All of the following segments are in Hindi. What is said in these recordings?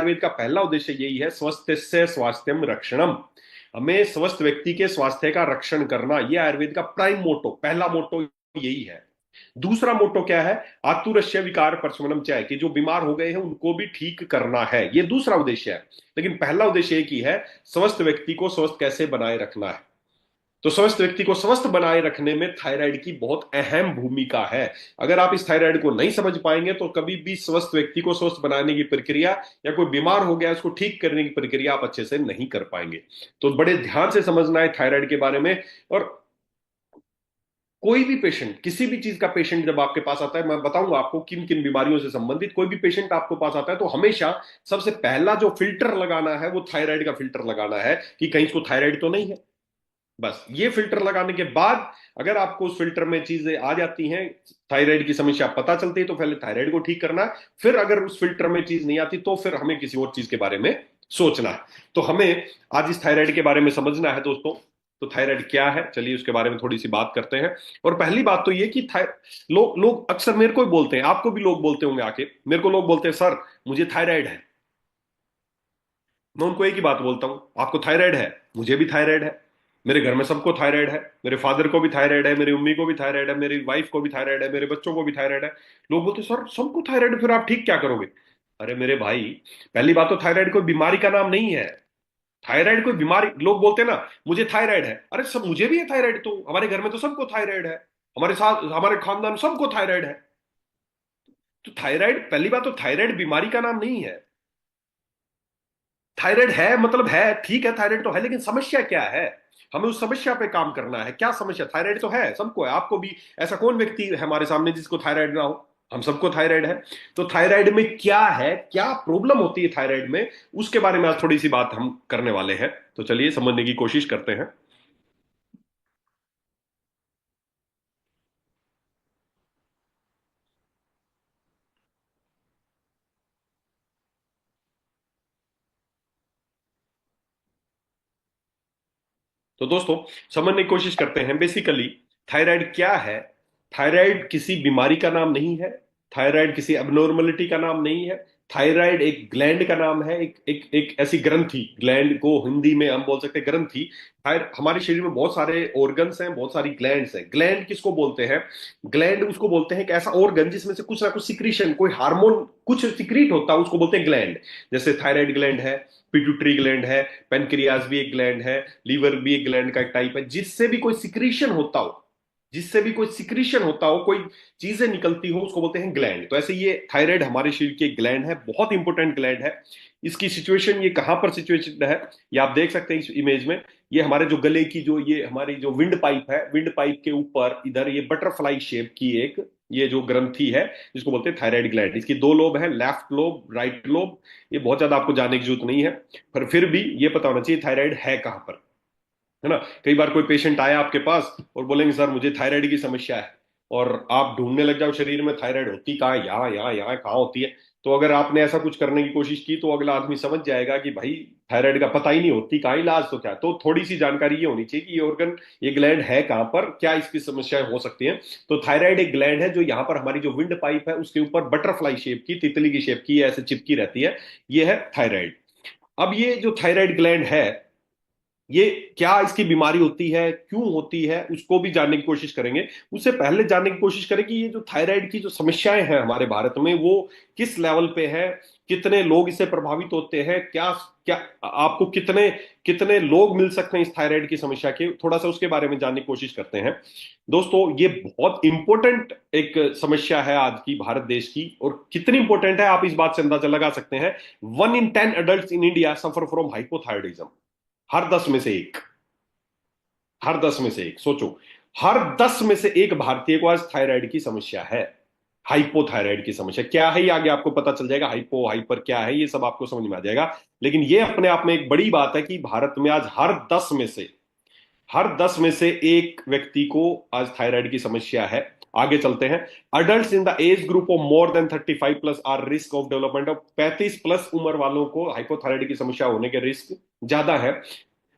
आयुर्वेद का पहला उद्देश्य यही है, स्वस्थस्य स्वास्थ्यम रक्षणम। हमें स्वस्थ व्यक्ति के स्वास्थ्य का रक्षण करना, यह आयुर्वेद का प्राइम मोटो, पहला मोटो यही है। दूसरा मोटो क्या है? आतुरस्य विकार प्रशमनम चाय, कि जो बीमार हो गए हैं उनको भी ठीक करना है, ये दूसरा उद्देश्य है। लेकिन पहला उद्देश्य एक ही है, स्वस्थ व्यक्ति को स्वस्थ कैसे बनाए रखना है। तो स्वस्थ व्यक्ति को स्वस्थ बनाए रखने में थायराइड की बहुत अहम भूमिका है। अगर आप इस थायराइड को नहीं समझ पाएंगे तो कभी भी स्वस्थ व्यक्ति को स्वस्थ बनाने की प्रक्रिया, या कोई बीमार हो गया उसको ठीक करने की प्रक्रिया आप अच्छे से नहीं कर पाएंगे। तो बड़े ध्यान से समझना है थायराइड के बारे में। और कोई भी पेशेंट, किसी भी चीज का पेशेंट जब आपके पास आता है, मैं बताऊंगा आपको किन किन बीमारियों से संबंधित, कोई भी पेशेंट आपको पास आता है तो हमेशा सबसे पहला जो फिल्टर लगाना है वो थायराइड का फिल्टर लगाना है, कि कहीं इसको थायराइड तो नहीं है। बस ये फिल्टर लगाने के बाद अगर आपको उस फिल्टर में चीजें आ जाती हैं, थायराइड की समस्या पता चलती है, तो पहले थायराइड को ठीक करना है। फिर अगर उस फिल्टर में चीज नहीं आती तो फिर हमें किसी और चीज के बारे में सोचना है। तो हमें आज इस थायराइड के बारे में समझना है दोस्तों। तो थायराइड क्या है, चलिए उसके बारे में थोड़ी सी बात करते हैं। और पहली बात तो ये कि लोग अक्सर मेरे को भी बोलते हैं, आपको भी लोग बोलते होंगे आके, मेरे को लोग बोलते हैं सर मुझे थायराइड है। मैं उनको एक ही बात बोलता हूं, आपको थायराइड है, मुझे भी थायराइड है, मेरे घर में सबको थायराइड है, मेरे फादर को भी थायराइड है, मेरी मम्मी को भी थायराइड है, मेरी वाइफ को भी थायराइड है, मेरे बच्चों को भी थायराइड है। लोग बोलते हैं सर सबको थायराइड है, फिर आप ठीक क्या करोगे? अरे मेरे भाई, पहली बात तो थायराइड कोई बीमारी का नाम नहीं है। थायराइड कोई बीमारी, लोग बोलते हैं ना मुझे थायराइड है, अरे सब मुझे भी है थायराइड, तो हमारे घर में तो सबको थायराइड है, हमारे साथ हमारे खानदान सबको थायराइड है। तो थायराइड, पहली बात तो थायराइड बीमारी का नाम नहीं है। थायराइड है मतलब है, ठीक है थायराइड तो है, लेकिन समस्या क्या है? हमें उस समस्या पे काम करना है। क्या समस्या? थायराइड तो है, सबको है, आपको भी। ऐसा कौन व्यक्ति है हमारे सामने जिसको थायराइड ना हो? हम सबको थायराइड है। तो थायराइड में क्या है, क्या प्रॉब्लम होती है थायराइड में, उसके बारे में आज थोड़ी सी बात हम करने वाले हैं। तो चलिए समझने की कोशिश करते हैं। तो दोस्तों समझने की कोशिश करते हैं। बेसिकली थायराइड क्या है? थायराइड किसी बीमारी का नाम नहीं है, थायराइड किसी एबनॉर्मलिटी का नाम नहीं है। थायराइड एक ग्लैंड का नाम है, एक ऐसी ग्रंथि, ग्लैंड को हिंदी में हम बोल सकते हैं ग्रंथि। हमारे शरीर में बहुत सारे ऑर्गन्स हैं, बहुत सारी ग्लैंड्स हैं। ग्लैंड किसको बोलते हैं? ग्लैंड उसको बोलते हैं कि ऐसा ऑर्गन जिसमें से कुछ ना कुछ सिक्रीशन, कोई हार्मोन कुछ सिक्रीट होता है, उसको बोलते हैं ग्लैंड। जैसे थायराइड ग्लैंड है, पिट्यूटरी ग्लैंड है, पेनक्रियाज भी एक ग्लैंड है, लीवर भी एक ग्लैंड का एक टाइप है। जिससे भी कोई सिक्रीशन होता हो, जिससे भी कोई सिक्रीशन होता हो, कोई चीजें निकलती हो, उसको बोलते हैं ग्लैंड। तो ऐसे ये थायराइड हमारे शरीर की एक ग्लैंड है, बहुत इंपॉर्टेंट ग्लैंड है। इसकी सिचुएशन, ये कहां पर सिचुएशन है, ये आप देख सकते हैं इस इमेज में। ये हमारे जो गले की, जो ये हमारी जो विंड पाइप है, विंड पाइप के ऊपर इधर ये बटरफ्लाई शेप की एक, ये जो ग्रंथि है जिसको बोलते हैं थायराइड ग्लैंड। इसकी दो लोब है, लेफ्ट लोब राइट लोब। ये बहुत ज्यादा आपको जानने की जरूरत नहीं है, पर फिर भी ये पता होना चाहिए थायराइड है कहां पर, है ना। कई बार कोई पेशेंट आया आपके पास और बोलेंगे सर मुझे थायराइड की समस्या है, और आप ढूंढने लग जाओ शरीर में थायराइड होती कहाँ है, यहाँ यहाँ यहाँ कहाँ होती है। तो अगर आपने ऐसा कुछ करने की कोशिश की तो अगला आदमी समझ जाएगा कि भाई थायराइड का पता ही नहीं, होती कहाँ, इलाज तो क्या। तो थोड़ी सी जानकारी ये होनी चाहिए कि ये ऑर्गन, ये ग्लैंड है कहाँ पर, क्या इसकी समस्याएं हो सकती हैं। तो थायराइड एक ग्लैंड है जो यहाँ पर हमारी जो विंड पाइप है उसके ऊपर बटरफ्लाई शेप की, तितली की शेप की ऐसे चिपकी रहती है, ये है थायराइड। अब ये जो थायराइड ग्लैंड है, ये क्या इसकी बीमारी होती है, क्यों होती है, उसको भी जानने की कोशिश करेंगे। उससे पहले जानने की कोशिश करें कि ये जो थायराइड की जो समस्याएं हैं हमारे भारत में, वो किस लेवल पे है, कितने लोग इससे प्रभावित होते हैं, क्या क्या आपको कितने कितने लोग मिल सकते हैं इस थायराइड की समस्या के, थोड़ा सा उसके बारे में जानने की कोशिश करते हैं। दोस्तों ये बहुत इंपॉर्टेंट एक समस्या है आज की भारत देश की, और कितनी इंपॉर्टेंट है आप इस बात से अंदाजा लगा सकते हैं। 1 in 10 adults in India suffer from hypothyroidism. हर 10 में से एक, हर 10 में से एक, सोचो, हर 10 में से एक भारतीय को आज थायराइड की समस्या है। हाइपोथायराइड की समस्या क्या है ये आगे आपको पता चल जाएगा, हाइपो हाइपर क्या है ये सब आपको समझ में आ जाएगा। लेकिन ये अपने आप में एक बड़ी बात है कि भारत में आज हर 10 में से एक व्यक्ति को आज थायराइड की समस्या है। आगे चलते हैं। Adult in the age group of more than 35 plus are risk of development of, 35 plus उम्र वालों को हाइपोथायराइड की समस्या होने के रिस्क ज्यादा है।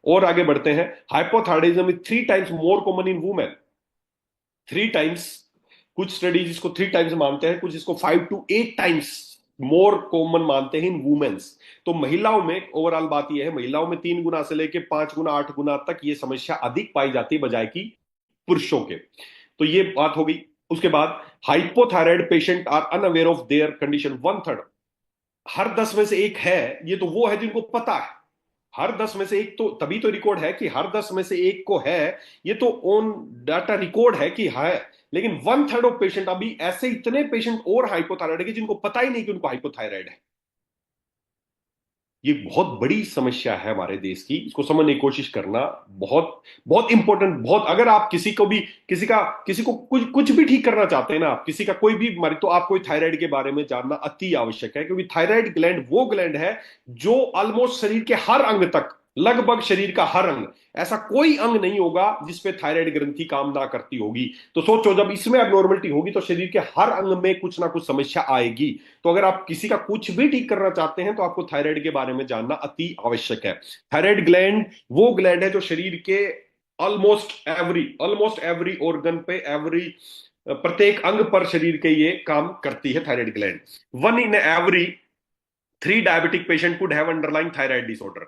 और आगे बढ़ते हैं। Hypothyroidism is 3 times more common in women. 3 times, कुछ स्टडीज इसको 3 टाइम्स मानते हैं, कुछ इसको 5 to 8 टाइम्स मोर कॉमन मानते हैं इन वुमेन्स। तो महिलाओं में ओवरऑल बात यह है, महिलाओं में 3 गुना से लेकर 5 गुना 8 गुना तक ये समस्या अधिक पाई जाती है बजाय की पुरुषों के। तो ये बात हो गई। उसके बाद hypothyroid patient are unaware of their condition, 1/3। हर 10 में से 1 है, ये तो वो है जिनको पता है। हर 10 में से 1 तो तभी तो रिकॉर्ड है कि हर 10 में से 1 को है, ये तो ऑन डाटा रिकॉर्ड है कि है। लेकिन 1/3 ऑफ पेशेंट, अभी ऐसे इतने पेशेंट और हाइपोथायराइड है जिनको पता ही नहीं कि उनको हाइपोथायराइड है। ये बहुत बड़ी समस्या है हमारे देश की, इसको समझने की कोशिश करना बहुत बहुत इंपॉर्टेंट। बहुत, अगर आप किसी को भी किसी को कुछ कुछ भी ठीक करना चाहते हैं ना, आप किसी का कोई भी बीमारी, तो आपको थायराइड के बारे में जानना अति आवश्यक है। क्योंकि थायराइड ग्लैंड वो ग्लैंड है जो ऑलमोस्ट शरीर के हर अंग तक, लगभग शरीर का हर अंग, ऐसा कोई अंग नहीं होगा जिसपे थायराइड ग्रंथि काम ना करती होगी। तो सोचो, जब इसमें अबनॉर्मलिटी होगी तो शरीर के हर अंग में कुछ ना कुछ समस्या आएगी। तो अगर आप किसी का कुछ भी ठीक करना चाहते हैं तो आपको थायराइड के बारे में जानना अति आवश्यक है। थायराइड ग्लैंड वो ग्लैंड है जो शरीर के ऑलमोस्ट एवरी ऑर्गन पे, एवरी प्रत्येक अंग पर शरीर के ये काम करती है thyroid gland. 1 in every 3 diabetic patient could have underlying thyroid disorder.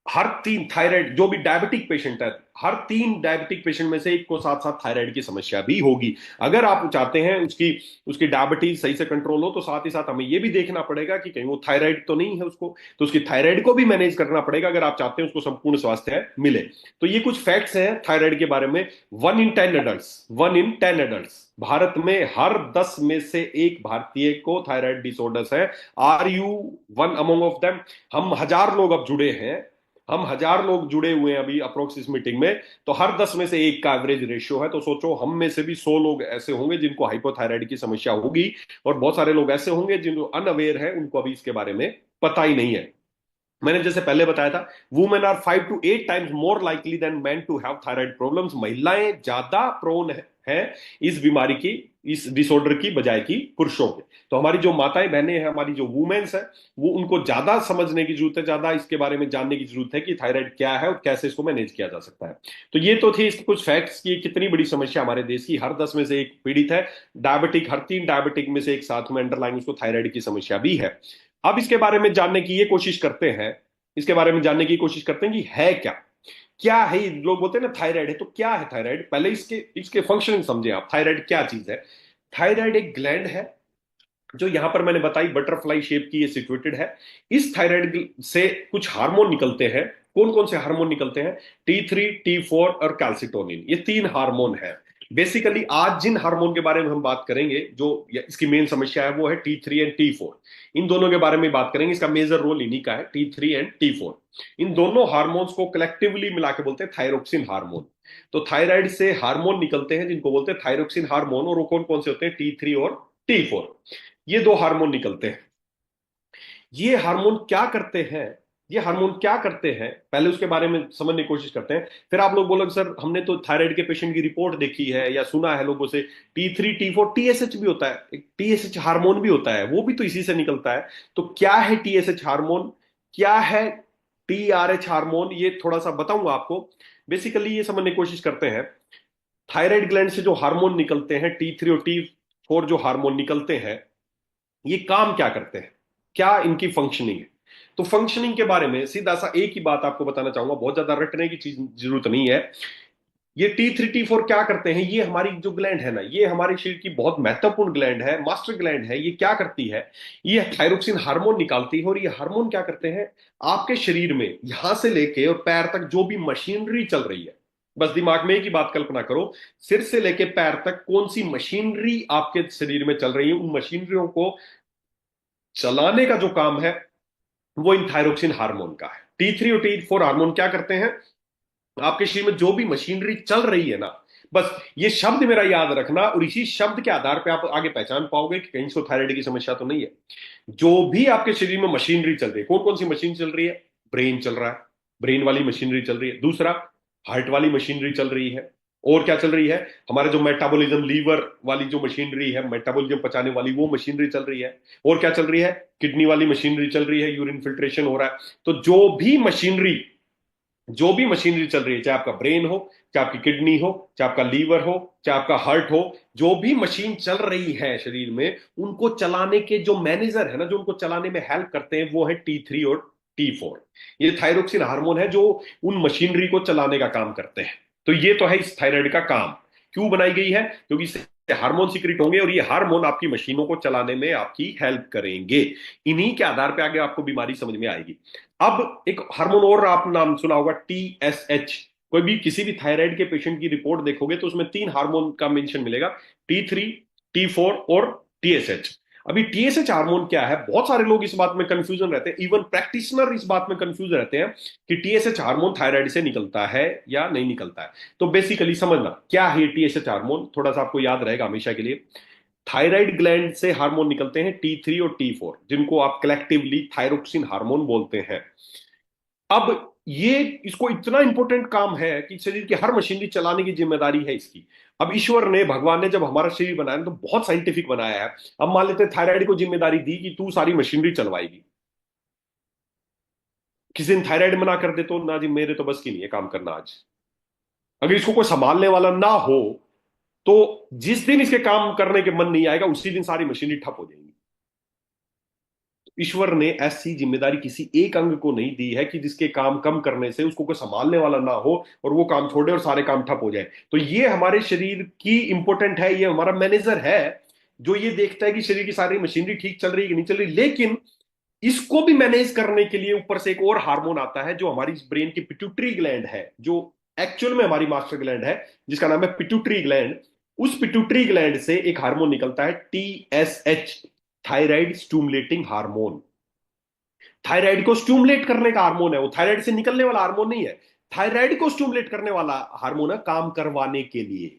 Her 3 thyroid, जो भी डायबिटिक पेशेंट है, हर 3 डायबिटिक पेशेंट में से 1 को साथ साथ थायराइड की समस्या भी होगी। अगर आप चाहते हैं उसकी उसकी डायबिटीज सही से कंट्रोल हो, तो साथ ही साथ हमें यह भी देखना पड़ेगा कि कहीं वो थायराइड तो नहीं है उसको, तो उसकी थायराइड को भी मैनेज करना पड़ेगा अगर आप चाहते हैं उसको संपूर्ण स्वास्थ्य मिले। तो ये कुछ फैक्ट्स हैं थायराइड के बारे में। 1 in 10 adults भारत में, हर 10 में से 1 भारतीय को थायराइड डिसऑर्डर्स है। Are you one among of them? हम 1000 लोग अब जुड़े हैं, हम 1000 लोग जुड़े हुए हैं अभी अप्रोक्स इस मीटिंग में, तो हर 10 में से 1 का एवरेज रेशियो है। तो सोचो, हम में से भी 100 लोग ऐसे होंगे जिनको हाइपोथायराइड की समस्या होगी, और बहुत सारे लोग ऐसे होंगे जिनको अनअवेयर है, उनको अभी इसके बारे में पता ही नहीं है। मैंने जैसे पहले बताया था, women are 5 to 8 times more likely than man to have thyroid problems. महिलाएं ज्यादा प्रोन है इस बीमारी की, इस डिसऑर्डर की, बजाय की पुरुषों के। तो हमारी जो माताएं बहनें हैं, हमारी जो वुमेन्स है, वो उनको ज्यादा समझने की जरूरत है, ज्यादा इसके बारे में जानने की जरूरत है कि थायराइड क्या है और कैसे इसको मैनेज किया जा सकता है। तो ये तो थी इसके कुछ फैक्ट्स की कितनी बड़ी समस्या हमारे देश की, हर 10 में से 1 पीड़ित है। डायबिटिक, हर 3 डायबिटिक में से 1 साथ में अंडरलाइन उसको थायराइड की समस्या भी है। अब इसके बारे में जानने की ये कोशिश करते हैं, इसके बारे में जानने की कोशिश करते हैं कि है क्या, क्या है। लोग बोलते हैं ना थायराइड है, तो क्या है थायराइड? पहले इसके इसके फंक्शनिंग समझे आप। थायराइड क्या चीज है? थायराइड एक ग्लैंड है जो यहां पर मैंने बताई बटरफ्लाई शेप की ये सिचुएटेड है। इस थायराइड से कुछ हार्मोन निकलते हैं। कौन कौन से हार्मोन निकलते हैं? T3, T4 और कैल्सिटोनिन, ये 3 हार्मोन है। बेसिकली आज जिन हार्मोन के बारे में हम बात करेंगे, जो इसकी मेन समस्या है, वो है T3 एंड T4। इन दोनों के बारे में बात करेंगे, इसका मेजर रोल इन्हीं का है, T3 एंड T4। इन दोनों हार्मोन्स को कलेक्टिवली मिला के बोलते हैं थायरोक्सिन हार्मोन। तो थायराइड से हार्मोन निकलते हैं जिनको बोलते हैं थायरोक्सिन हार्मोन, और वो कौन कौन से होते हैं? T3 और T4। ये 2 हार्मोन निकलते हैं। ये हार्मोन क्या करते हैं? ये हार्मोन क्या करते हैं, पहले उसके बारे में समझने की कोशिश करते हैं। फिर आप लोग बोलोगे सर हमने तो थायराइड के पेशेंट की रिपोर्ट देखी है या सुना है लोगों से, T3 T4 TSH भी होता है, एक TSH हार्मोन भी होता है, वो भी तो इसी से निकलता है। तो क्या है TSH हार्मोन, क्या है TRH हार्मोन, ये थोड़ा सा बताऊंगा आपको। बेसिकली ये समझने की कोशिश करते हैं, थायराइड ग्लैंड से जो हार्मोन निकलते हैं, T3 और T4 जो हार्मोन निकलते हैं, ये काम क्या करते हैं, क्या इनकी फंक्शनिंग है। तो फंक्शनिंग के बारे में सीधा सा एक ही बात आपको बताना चाहूंगा, बहुत ज्यादा रटने की चीज जरूरत नहीं है। ये T3 T4 क्या करते हैं? ये हमारी जो ग्लैंड है ना, ये हमारे शरीर की बहुत महत्वपूर्ण ग्लैंड है, मास्टर ग्लैंड है। ये क्या करती है? ये थायरोक्सिन हार्मोन निकालती है। और ये हार्मोन क्या करते हैं? आपके शरीर में यहां से लेके और पैर तक जो भी मशीनरी चल रही है, बस दिमाग में एक ही बात कल्पना करो, सिर से लेके पैर तक कौन सी मशीनरी आपके शरीर में चल रही है, उन मशीनरियों को चलाने का जो काम है वो इन थायरोक्सिन हार्मोन का है। T3 और T4 हार्मोन क्या करते हैं? आपके शरीर में जो भी मशीनरी चल रही है ना, बस ये शब्द मेरा याद रखना, और इसी शब्द के आधार पे आप आगे पहचान पाओगे कि कहीं से थायराइड की समस्या तो नहीं है। जो भी आपके शरीर में मशीनरी चल रही है, कौन कौन सी मशीन चल रही है? ब्रेन चल रहा है, ब्रेन वाली मशीनरी चल रही है। दूसरा, हार्ट वाली मशीनरी चल रही है। और क्या चल रही है? हमारे जो मेटाबॉलिज्म, लीवर वाली जो मशीनरी है, मेटाबॉलिज्म पचाने वाली, वो मशीनरी चल रही है। और क्या चल रही है? किडनी वाली मशीनरी चल रही है, यूरिन फिल्ट्रेशन हो रहा है। तो जो भी मशीनरी जो भी मशीनरी चल रही है, चाहे आपका ब्रेन हो, चाहे आपकी किडनी हो, चाहे आपका लीवर हो, चाहे आपका हार्ट हो, जो भी मशीन चल रही है शरीर में, उनको चलाने के जो मैनेजर है ना, जो उनको चलाने में हेल्प करते हैं, वो है T3 और T4। ये थायरोक्सिन हार्मोन है जो उन मशीनरी को चलाने का काम करते हैं। तो ये तो है इस थायराइड का काम। क्यों बनाई गई है? क्योंकि इससे हार्मोन सीक्रेट होंगे और ये हार्मोन आपकी मशीनों को चलाने में आपकी हेल्प करेंगे। इन्हीं के आधार पे आगे आपको बीमारी समझ में आएगी। अब एक हार्मोन और आप नाम सुना होगा, TSH। कोई भी किसी भी थायराइड के पेशेंट की रिपोर्ट देखोगे तो उसमें तीन हार्मोन का मेंशन मिलेगा, T3, T4 और TSH। अभी TSH हार्मोन क्या है, बहुत सारे लोग इस बात में कंफ्यूजन रहते हैं, इवन प्रैक्टिशनर इस बात में कंफ्यूज रहते हैं कि TSH हार्मोन थायराइड से निकलता है या नहीं निकलता है। तो बेसिकली समझना क्या है TSH हार्मोन, थोड़ा सा आपको याद रहेगा हमेशा के लिए। थायराइड ग्लैंड से हार्मोन निकलते हैं T3 और T4, जिनको आप कलेक्टिवली थायरोक्सिन हार्मोन बोलते हैं। अब ये, इसको इतना इंपॉर्टेंट काम है कि शरीर की हर मशीनरी चलाने की जिम्मेदारी है इसकी। अब ईश्वर ने, भगवान ने जब हमारा शरीर बनाया ना, तो बहुत साइंटिफिक बनाया है। अब मान लेते हैं थायराइड को जिम्मेदारी दी कि तू सारी मशीनरी चलवाएगी, किसी दिन थायराइड मना कर दे तो ना जी, मेरे तो बस की नहीं है काम करना आज। अगर इसको कोई संभालने वाला ना हो, तो जिस दिन इसके काम करने के मन नहीं आएगा, उसी दिन सारी मशीनरी ठप हो जाएंगी। ईश्वर ने ऐसी जिम्मेदारी किसी एक अंग को नहीं दी है कि जिसके काम कम करने से उसको कोई संभालने वाला ना हो और वो काम छोड़े और सारे काम ठप हो जाए। तो ये हमारे शरीर की इंपॉर्टेंट है, ये हमारा मैनेजर है जो ये देखता है कि शरीर की सारी मशीनरी ठीक चल रही है कि नहीं चल रही। लेकिन इसको भी मैनेज करने के लिए ऊपर से एक और हार्मोन आता है, जो हमारी ब्रेन की पिट्यूटरी ग्लैंड है, जो एक्चुअल में हमारी मास्टर ग्लैंड है, जिसका नाम है पिट्यूटरी ग्लैंड। उस पिट्यूटरी ग्लैंड से एक हार्मोन निकलता है, TSH, thyroid stimulating hormone. Thyroid को स्टूमुलेट करने का हार्मोन है वो, थायराइड से निकलने वाला हार्मोन नहीं है। थायराइड को स्टूमुलेट करने वाला हार्मोन है, काम करवाने के लिए।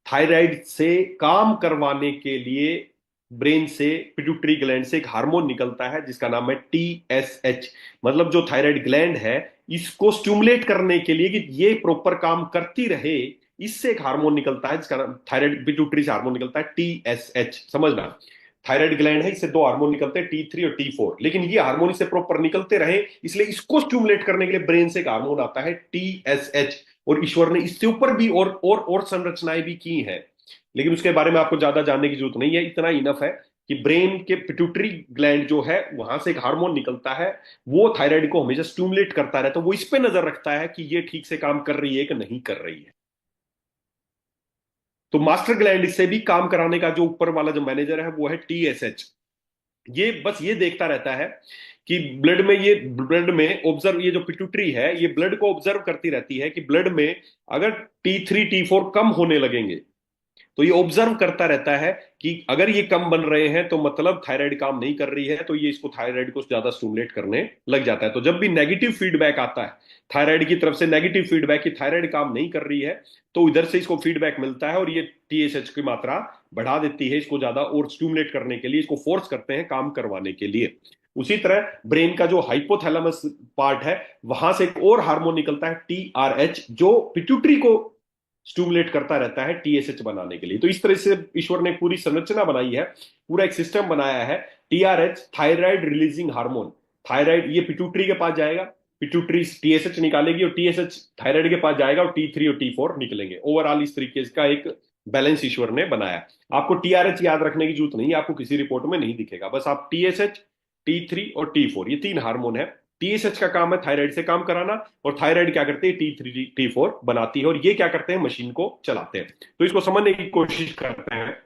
थायराइड से काम करवाने के लिए ब्रेन से, पिट्यूटरी ग्लैंड से एक हार्मोन निकलता है जिसका नाम है TSH। मतलब जो थायराइड ग्लैंड है, इसको स्टिमुलेट करने के लिए कि ये प्रॉपर काम करती रहे, इससे एक हार्मोन निकलता है जिसका नाम, थायराइड पिट्यूटरी से हार्मोन निकलता है TSH। समझना, थायराइड ग्लैंड है, इससे दो हार्मोन निकलते हैं, T3 और T4। लेकिन ये हार्मोन इससे प्रॉपर निकलते रहे, इसलिए इसको स्टिमुलेट करने के लिए ब्रेन से एक हार्मोन आता है, TSH। और ईश्वर ने इससे ऊपर भी और संरचनाएं भी की हैं, लेकिन उसके बारे में आपको ज्यादा जानने की जरूरत नहीं है। इतना इनफ है कि ब्रेन के पिट्यूटरी ग्लैंड जो है, वहां से एक हार्मोन निकलता है, वो थायराइड को हमेशा स्टिमुलेट करता रहता है। वो इस पे नजर रखता है कि ये ठीक से काम कर रही है कि नहीं कर रही है। तो मास्टर ग्लैंड से भी काम कराने का जो ऊपर वाला जो मैनेजर है, वो है TSH। ये बस ये देखता रहता है कि ब्लड में, ये ब्लड में ऑब्जर्व, ये जो पिट्यूटरी है ये ब्लड को ऑब्जर्व करती रहती है कि ब्लड में अगर T3 T4 कम होने लगेंगे, तो ये ऑब्जर्व करता रहता है कि अगर ये कम बन रहे हैं तो मतलब थायराइड काम नहीं कर रही है, तो ये इसको, थायराइड को ज्यादा स्टिमुलेट करने लग जाता है। तो जब भी नेगेटिव फीडबैक आता है थायराइड की तरफ से, नेगेटिव फीडबैक कि थायराइड काम नहीं कर रही है, तो इधर से इसको फीडबैक मिलता है और ये TSH की मात्रा बढ़ा देती है, इसको ज्यादा और स्टिमुलेट करने के लिए, इसको फोर्स करते हैं काम करवाने के लिए। उसी तरह ब्रेन का जो हाइपोथैलेमस पार्ट है, वहां से एक और हार्मोन निकलता है, TRH, जो पिट्यूटरी को स्टिमुलेट करता रहता है TSH बनाने के लिए। तो इस तरह से ईश्वर ने पूरी संरचना बनाई है, पूरा एक सिस्टम बनाया है। TRH, thyroid releasing hormone, thyroid ये पिट्यूटरी के पास जाएगा, पिट्यूटरी TSH निकालेगी और TSH थायराइड के पास जाएगा और T3 और T4 निकलेंगे। ओवरऑल इस तरीके का एक बैलेंस ईश्वर ने बनाया। आपको TRH याद रखने की जरूरत नहीं है, आपको किसी रिपोर्ट में नहीं दिखेगा, बस आप TSH, T3 और T4, ये तीन हार्मोन है। TSH का काम है थायराइड से काम कराना, और थायराइड क्या करती है, T3 T4 बनाती है, और ये क्या करते हैं, मशीन को चलाते हैं। तो इसको समझने की कोशिश करते हैं।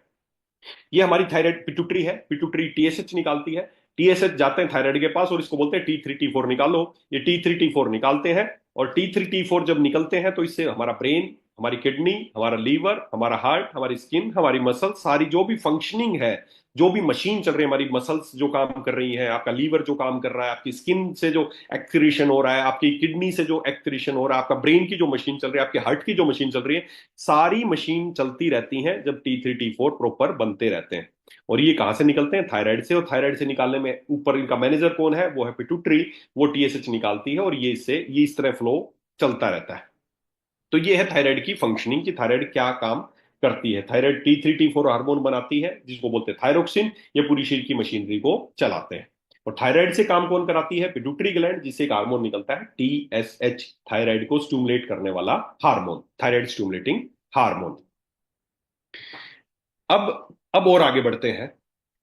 ये हमारी थायराइड पिट्यूटरी है, पिट्यूटरी TSH निकालती है, TSH जाते हैं थायराइड के पास और इसको बोलते हैं T3 T4 निकालो। ये T3 T4 निकालते हैं, और T3 T4 जब निकलते हैं तो इससे हमारा ब्रेन, हमारी किडनी, हमारा लीवर, हमारा हार्ट, हमारी स्किन, हमारी मसल, सारी जो भी फंक्शनिंग है, जो भी मशीन चल रही है, हमारी मसल्स जो काम कर रही है, आपका लीवर जो काम कर रहा है, आपकी स्किन से जो एक्सक्रीशन हो रहा है, आपकी किडनी से जो एक्सक्रीशन हो रहा है, आपका ब्रेन की जो मशीन चल रही है, आपके हार्ट की जो मशीन चल रही है, सारी मशीन चलती रहती हैं जब T3 T4 प्रॉपर बनते रहते हैं। और ये कहां से निकलते हैं, थायराइड से। और थायराइड से निकालने में ऊपर इनका मैनेजर कौन है, वो है पिट्यूटरी, वो TSH निकालती है, और ये इससे, ये इस तरह फ्लो चलता रहता है। तो ये है थायराइड की फंक्शनिंग, कि थायराइड क्या काम करती है। थायराइड T3 T4 हार्मोन बनाती है जिसको बोलते हैं थायरोक्सिन, ये पूरी शरीर की मशीनरी को चलाते हैं। और थायराइड से काम कौन कराती है? पिट्यूटरी ग्लैंड, जिससे एक हार्मोन निकलता है टीएसएच, थायराइड को स्टिमुलेट करने वाला हार्मोन, थायराइड स्टिमुलेटिंग हार्मोन। अब और आगे बढ़ते हैं।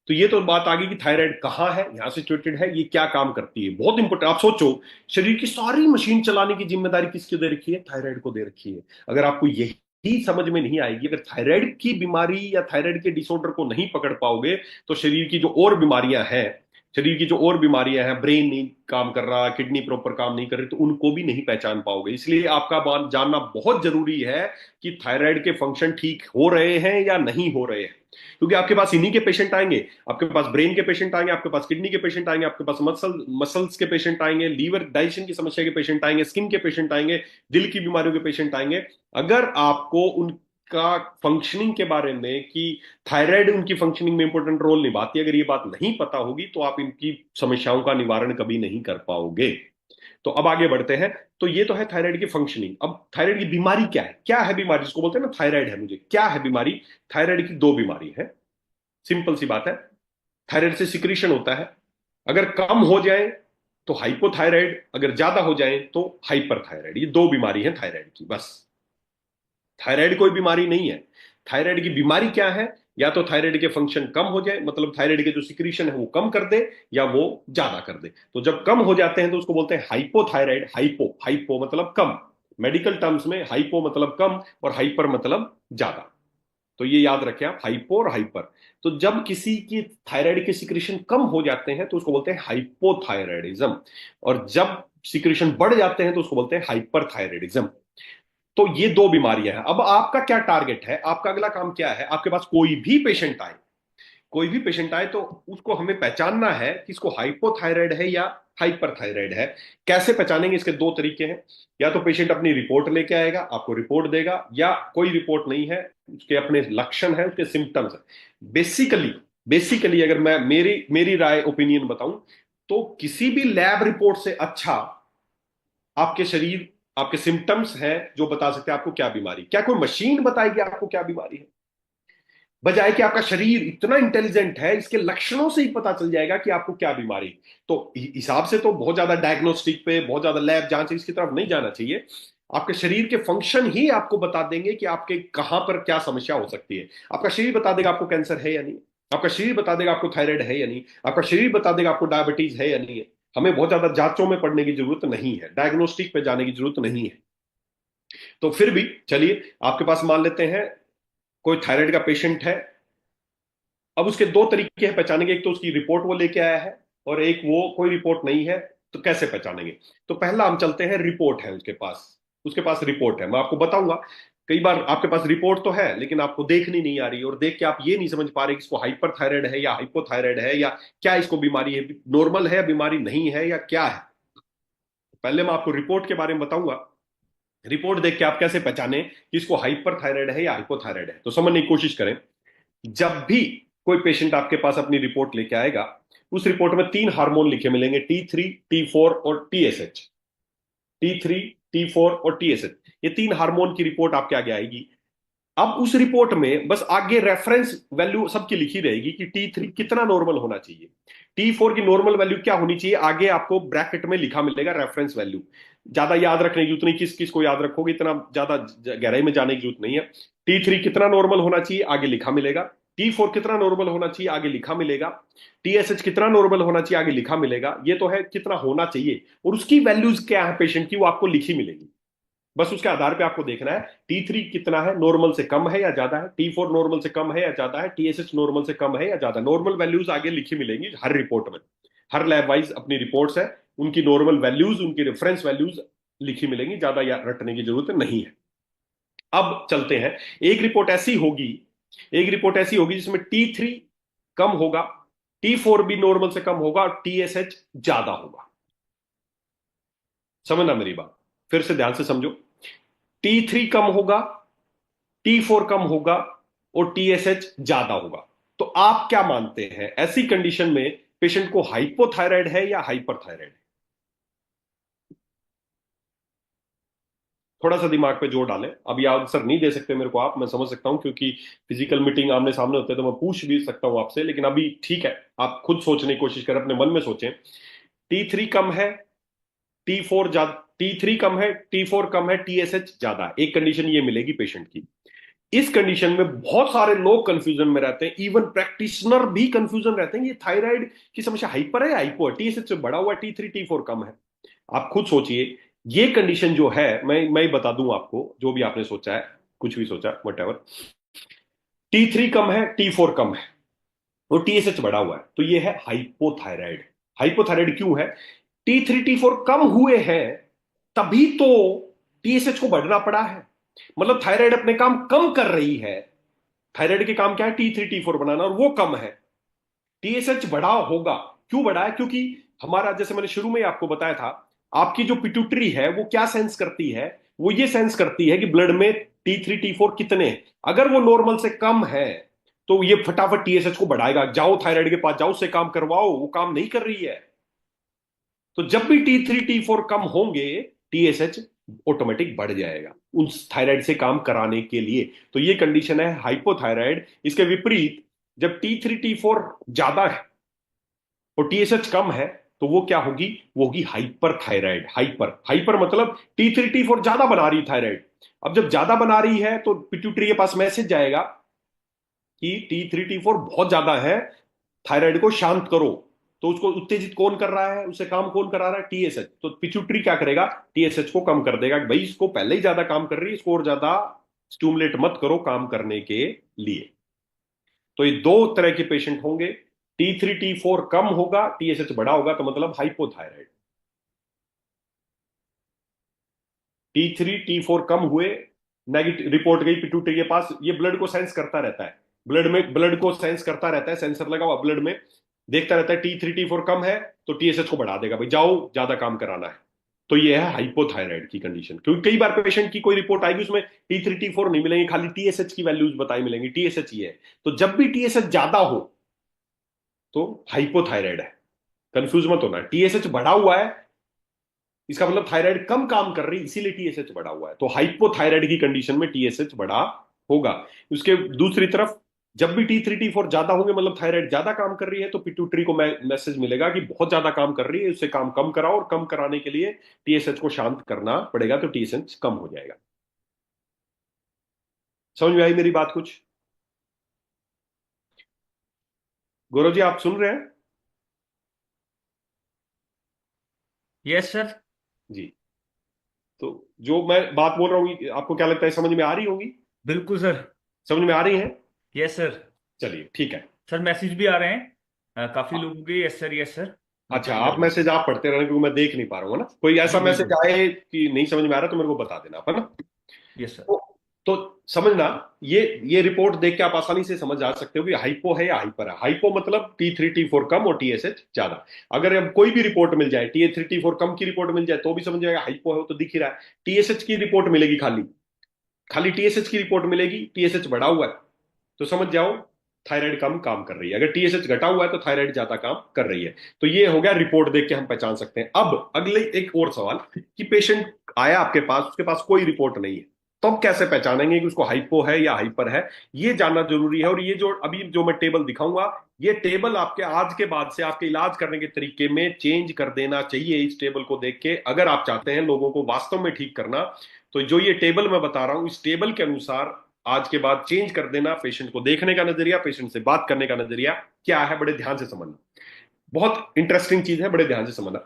तो ये तो बात आ गई कि थायराइड कहाँ है, यहां सिचुएटेड है, ये क्या काम करती है, बहुत इंपॉर्टेंट। आप सोचो, शरीर की सारी मशीन चलाने की जिम्मेदारी किसको दे रखी है? थायराइड को दे रखी है। अगर आपको यही समझ में नहीं आएगी, अगर थायराइड की बीमारी या थायराइड के डिसऑर्डर को नहीं पकड़ पाओगे, तो शरीर की जो और बीमारियां हैं, शरीर की जो और बीमारियां हैं, ब्रेन नहीं काम कर रहा, किडनी प्रॉपर काम नहीं कर रही, तो उनको भी नहीं पहचान पाओगे। इसलिए आपका बात जानना बहुत जरूरी है कि थायराइड के फंक्शन ठीक हो रहे हैं या नहीं हो रहे हैं। क्योंकि आपके पास इन्हीं के पेशेंट आएंगे, आपके पास ब्रेन के पेशेंट आएंगे, आपके पास किडनी के पेशेंट आएंगे, आपके पास मसल्स के पेशेंट आएंगे, लीवर डाइजेशन की समस्या के पेशेंट आएंगे, स्किन के पेशेंट आएंगे, दिल की बीमारियों के पेशेंट आएंगे। अगर आपको उनका फंक्शनिंग के बारे में, कि थायराइड उनकी फंक्शनिंग में इंपॉर्टेंट रोल निभाती है, अगर ये बात नहीं पता होगी, तो आप इनकी समस्याओं का निवारण कभी नहीं कर पाओगे। तो अब आगे बढ़ते हैं। तो ये तो है थायराइड की फंक्शनिंग। अब थायराइड की बीमारी क्या है? क्या है बीमारी जिसको बोलते हैं ना थायराइड है मुझे, क्या है बीमारी? थायराइड की दो बीमारी है। सिंपल सी बात है, थायराइड से सिक्रीशन होता है। अगर कम हो जाए तो हाइपोथायराइड, अगर ज्यादा हो जाए तो हाइपरथायराइड। ये दो बीमारी है थायराइड की, बस। थायराइड कोई बीमारी नहीं है। थायराइड की बीमारी क्या है? या तो थायराइड के फंक्शन कम हो जाए, मतलब थायराइड के जो सिक्रीशन है वो कम कर दे, या वो ज्यादा कर दे। तो जब कम हो जाते हैं तो उसको बोलते हैं हाइपोथायराइड। हाइपो, हाइपो मतलब कम, मेडिकल टर्म्स में हाइपो मतलब कम और हाइपर मतलब ज्यादा। तो ये याद रखें आप, हाइपो और हाइपर। तो जब किसी की थायराइड के सिक्रीशन कम हो जाते हैं तो उसको बोलते हैं हाइपोथायराइडिज्म, और जब सिक्रीशन बढ़ जाते हैं तो उसको बोलते हैं हाइपरथायराइडिज्म। तो ये दो बीमारियां हैं। अब आपका क्या टारगेट है, आपका अगला काम क्या है? आपके पास कोई भी पेशेंट आए, कोई भी पेशेंट आए, तो उसको हमें पहचानना है कि इसको हाइपोथायराइड है या हाइपरथायराइड है। कैसे पहचानेंगे? इसके दो तरीके हैं। या तो पेशेंट अपनी रिपोर्ट लेके आएगा, आपको रिपोर्ट देगा, या कोई रिपोर्ट नहीं है, उसके अपने लक्षण है, उसके सिम्टम्स है। बेसिकली, बेसिकली अगर मैं मेरी मेरी राय, ओपिनियन बताऊं, तो किसी भी लैब रिपोर्ट से अच्छा आपके शरीर, आपके सिम्टम्स हैं जो बता सकते हैं आपको क्या बीमारी। क्या कोई मशीन बताएगी आपको क्या बीमारी है? बजाय कि आपका शरीर इतना इंटेलिजेंट है, इसके लक्षणों से ही पता चल जाएगा कि आपको क्या बीमारी। तो हिसाब से तो बहुत ज्यादा डायग्नोस्टिक पे, बहुत ज्यादा लैब जांच इसकी तरफ नहीं जाना चाहिए। आपके शरीर के फंक्शन ही आपको बता देंगे कि आपके कहां पर क्या समस्या हो सकती है। आपका शरीर बता देगा आपको कैंसर है या नहीं, आपका शरीर बता देगा आपको थायराइड है या नहीं, आपका शरीर बता देगा आपको डायबिटीज है या नहीं है। हमें बहुत ज्यादा जांचों में पड़ने की जरूरत नहीं है, डायग्नोस्टिक पे जाने की जरूरत नहीं है। तो फिर भी चलिए, आपके पास मान लेते हैं कोई थायराइड का पेशेंट है। अब उसके दो तरीके हैं पहचानेंगे, एक तो उसकी रिपोर्ट वो लेके आया है, और एक वो कोई रिपोर्ट नहीं है। तो कैसे पहचानेंगे? तो पहला हम चलते हैं, रिपोर्ट है उसके पास, उसके पास रिपोर्ट है। मैं आपको बताऊंगा, कई बार आपके पास रिपोर्ट तो है लेकिन आपको देखनी नहीं आ रही, और देख के आप ये नहीं समझ पा रहे कि इसको हाइपर थायराइड है या हाइपोथायराइड है, या क्या इसको बीमारी है, नॉर्मल है या बीमारी नहीं है, या क्या है। पहले मैं आपको रिपोर्ट के बारे में बताऊंगा। रिपोर्ट देख के आप कैसे पहचाने कि इसको हाइपर थायराइड है या हाइपोथायराइड है। तो समझने की कोशिश करें। जब भी कोई पेशेंट आपके पास अपनी रिपोर्ट लेके आएगा, उस रिपोर्ट में तीन हार्मोन लिखे मिलेंगे, T3, T4 और TSH। T3, T4 और TSH, ये तीन हार्मोन की रिपोर्ट आपके आगे आएगी। अब उस रिपोर्ट में बस आगे रेफरेंस वैल्यू सबकी लिखी रहेगी कि T3 कितना नॉर्मल होना चाहिए, T4 की नॉर्मल वैल्यू क्या होनी चाहिए, आगे आपको ब्रैकेट में लिखा मिलेगा रेफरेंस वैल्यू। ज्यादा याद रखने की जरूरत नहीं, किस किस को याद रखोगे, इतना ज्यादा गहराई में जाने की जरूरत नहीं है। T3 कितना नॉर्मल होना चाहिए, आगे लिखा मिलेगा। T4 कितना नॉर्मल होना चाहिए, आगे लिखा मिलेगा। TSH कितना नॉर्मल होना चाहिए, आगे लिखा मिलेगा। ये तो है कितना होना चाहिए, और उसकी वैल्यूज क्या है पेशेंट की, वो आपको लिखी मिलेगी। बस उसके आधार पे आपको देखना है T3 कितना है, नॉर्मल से कम है या ज्यादा है, T4 नॉर्मल से कम है या ज्यादा है, TSH नॉर्मल से कम है या ज्यादा। नॉर्मल वैल्यूज आगे लिखी मिलेंगी हर रिपोर्ट में। हर लैब वाइज अपनी रिपोर्ट्स है, उनकी नॉर्मल वैल्यूज, उनकी रेफरेंस वैल्यूज लिखी मिलेंगी, ज्यादा रटने की जरूरत नहीं है। अब चलते हैं, एक रिपोर्ट ऐसी होगी, एक रिपोर्ट ऐसी होगी जिसमें T3 कम होगा, T4 भी नॉर्मल से कम होगा, और TSH ज्यादा होगा। समझना मेरी बात, फिर से ध्यान से समझो। T3 कम होगा, T4 कम होगा, और TSH ज्यादा होगा। तो आप क्या मानते हैं, ऐसी कंडीशन में पेशेंट को हाइपोथायराइड है या हाइपरथायराइड है? थोड़ा सा दिमाग पे जोर डालें। अभी आंसर नहीं दे सकते मेरे को आप, मैं समझ सकता हूँ, क्योंकि फिजिकल मीटिंग आमने सामने होते हैं तो मैं पूछ भी सकता हूँ आपसे, लेकिन अभी ठीक है, आप खुद सोचने की कोशिश करें, अपने मन में सोचें। T3 कम है, T4 ज्यादा, T3 कम है, T4 कम है, TSH ज्यादा है, एक कंडीशन ये मिलेगी पेशेंट की। इस कंडीशन में बहुत सारे लोग कंफ्यूजन में रहते हैं, इवन प्रैक्टिशनर भी कंफ्यूजन रहते हैं, ये थायराइड की समस्या हाइपर है या हाइपो है, टीएसएच से बढ़ा हुआ है, T3 T4 कम है। आप खुद सोचिए, ये कंडीशन जो है, मैं बता दूं आपको, जो भी आपने सोचा है, कुछ भी सोचा वट एवर, T3 कम है, T4 कम है और टीएसएच बढ़ा हुआ है, तो ये है हाइपोथायराइड। हाइपोथायराइड क्यों है? T3 T4 कम हुए हैं, तभी तो टीएसएच को बढ़ना पड़ा है। मतलब थायराइड अपने काम कम कर रही है। थायराइड के काम क्या है? T3 T4 बनाना, और वो कम है। टीएसएच बढ़ा होगा। क्यों बढ़ा है? क्योंकि हमारा, जैसे मैंने शुरू में ही आपको बताया था, आपकी जो पिट्यूटरी है वो क्या सेंस करती है? वो ये सेंस करती है कि ब्लड में T3 T4 कितने हैं। अगर वो नॉर्मल से कम है तो ये फटाफट टीएसएच को बढ़ाएगा, जाओ थायराइड के पास जाओ, उससे काम करवाओ, वो काम नहीं कर रही है। तो जब भी T3 T4 कम होंगे, टीएसएच ऑटोमेटिक बढ़ जाएगा उन थायराइड से काम कराने के लिए। तो ये कंडीशन है हाइपोथायराइड। इसके विपरीत, जब T3 T4 ज्यादा है और टीएसएच कम है, तो वो क्या होगी? वो होगी हाइपर थायराइड। हाइपर, हाइपर मतलब T3 T4 ज्यादा बना रही थायराइड। अब जब ज्यादा बना रही है तो पिट्यूटरी के पास मैसेज जाएगा कि T3 T4 बहुत ज्यादा है, थायराइड को शांत करो। तो उसको उत्तेजित कौन कर रहा है? उससे काम कौन करा रहा है? टीएसएच। तो पिट्यूटरी क्या करेगा? टीएसएच को कम कर देगा कि भाई इसको पहले ही ज्यादा काम कर रही है, इसको और ज्यादा स्टूमुलेट मत करो काम करने के लिए। तो ये दो तरह के पेशेंट होंगे। T3 T4 कम होगा, टीएसएच बड़ा होगा, तो मतलब हाइपोथायराइड। T3 T4 कम हुए, नेगेटिव रिपोर्ट गई पिट्यूटरी के पास, ये ब्लड को सेंस करता रहता है, ब्लड में, ब्लड को सेंस करता रहता है, सेंसर लगा हुआ ब्लड में, देखता रहता है T3 T4 कम है तो टीएसएच को बढ़ा देगा, भाई जाओ ज्यादा काम कराना है। तो ये है हाइपोथायराइड की कंडीशन। क्योंकि कई बार पेशेंट की कोई रिपोर्ट आएगी उसमें T3 T4 नहीं मिलेंगे, खाली टीएसएच की वैल्यूज बताई मिलेंगी, टीएसएच ही है। तो जब भी टीएसएच ज्यादा हो तो हाइपोथायराइड है। कंफ्यूज मत होना, टीएसएच बढ़ा हुआ है इसका मतलब थायराइड कम काम कर रही है, इसीलिए टीएसएच बढ़ा हुआ है। तो हाइपोथायराइड की कंडीशन में टीएसएच बढ़ा होगा। उसके दूसरी तरफ, जब भी T3 T4 ज्यादा होंगे, मतलब थायराइड ज्यादा काम कर रही है, तो पिट्यूटरी को मैसेज मिलेगा कि बहुत ज्यादा काम कर रही है, उससे काम कम कराओ, और कम कराने के लिए टीएसएच को शांत करना पड़ेगा, तो टीएसएच कम हो जाएगा। समझ में आई मेरी बात कुछ? गौरव जी, आप सुन रहे हैं? Yes sir. जी। तो जो मैं बात बोल रहा हूँ, आपको क्या लगता है, समझ में आ रही होगी? बिल्कुल सर। समझ में आ रही है? Yes sir. चलिए ठीक है। सर मैसेज भी आ रहे हैं काफी लोगों के। Yes sir, yes sir. अच्छा, बताइए आप आगे। मैसेज आप पढ़ते रहना, क्योंकि मैं देख नहीं पा रहा हूँ ना, कोई ऐसा जी मैसेज बिल्कुल। आए कि नहीं समझ में आ रहा तो मेरे को बता देना आप, है ना? Yes sir. तो, समझना, ये रिपोर्ट देख के आप आसानी से समझ आ सकते हो कि हाइपो है या हाइपर है। हाइपो मतलब T3 T4 कम और टीएसएच ज्यादा। अगर अब कोई भी रिपोर्ट मिल जाए, T3 T4 कम की रिपोर्ट मिल जाए, तो भी समझ जाएगा हाइपो है, वो तो दिख ही रहा है। टीएसएच की रिपोर्ट मिलेगी, खाली खाली टीएसएच की रिपोर्ट मिलेगी, टीएसएच बढ़ा हुआ है, तो समझ जाओ थायराइड कम काम कर रही है। अगर टीएसएच घटा हुआ है तो थायराइड ज्यादा काम कर रही है। तो ये हो गया, रिपोर्ट देख के हम पहचान सकते हैं। अब अगले एक और सवाल, कि पेशेंट आया आपके पास, उसके पास कोई रिपोर्ट नहीं है, तो हम कैसे पहचानेंगे कि उसको हाइपो है या हाइपर है? ये जानना जरूरी है। और ये जो अभी जो मैं टेबल दिखाऊंगा, ये टेबल आपके आज के बाद से आपके इलाज करने के तरीके में चेंज कर देना चाहिए। इस टेबल को देख के, अगर आप चाहते हैं लोगों को वास्तव में ठीक करना, तो जो ये टेबल मैं बता रहा हूं, इस टेबल के अनुसार आज के बाद चेंज कर देना। पेशेंट को देखने का नजरिया, पेशेंट से बात करने का नजरिया क्या है, बड़े ध्यान से समझना। बहुत इंटरेस्टिंग चीज है, बड़े ध्यान से समझना।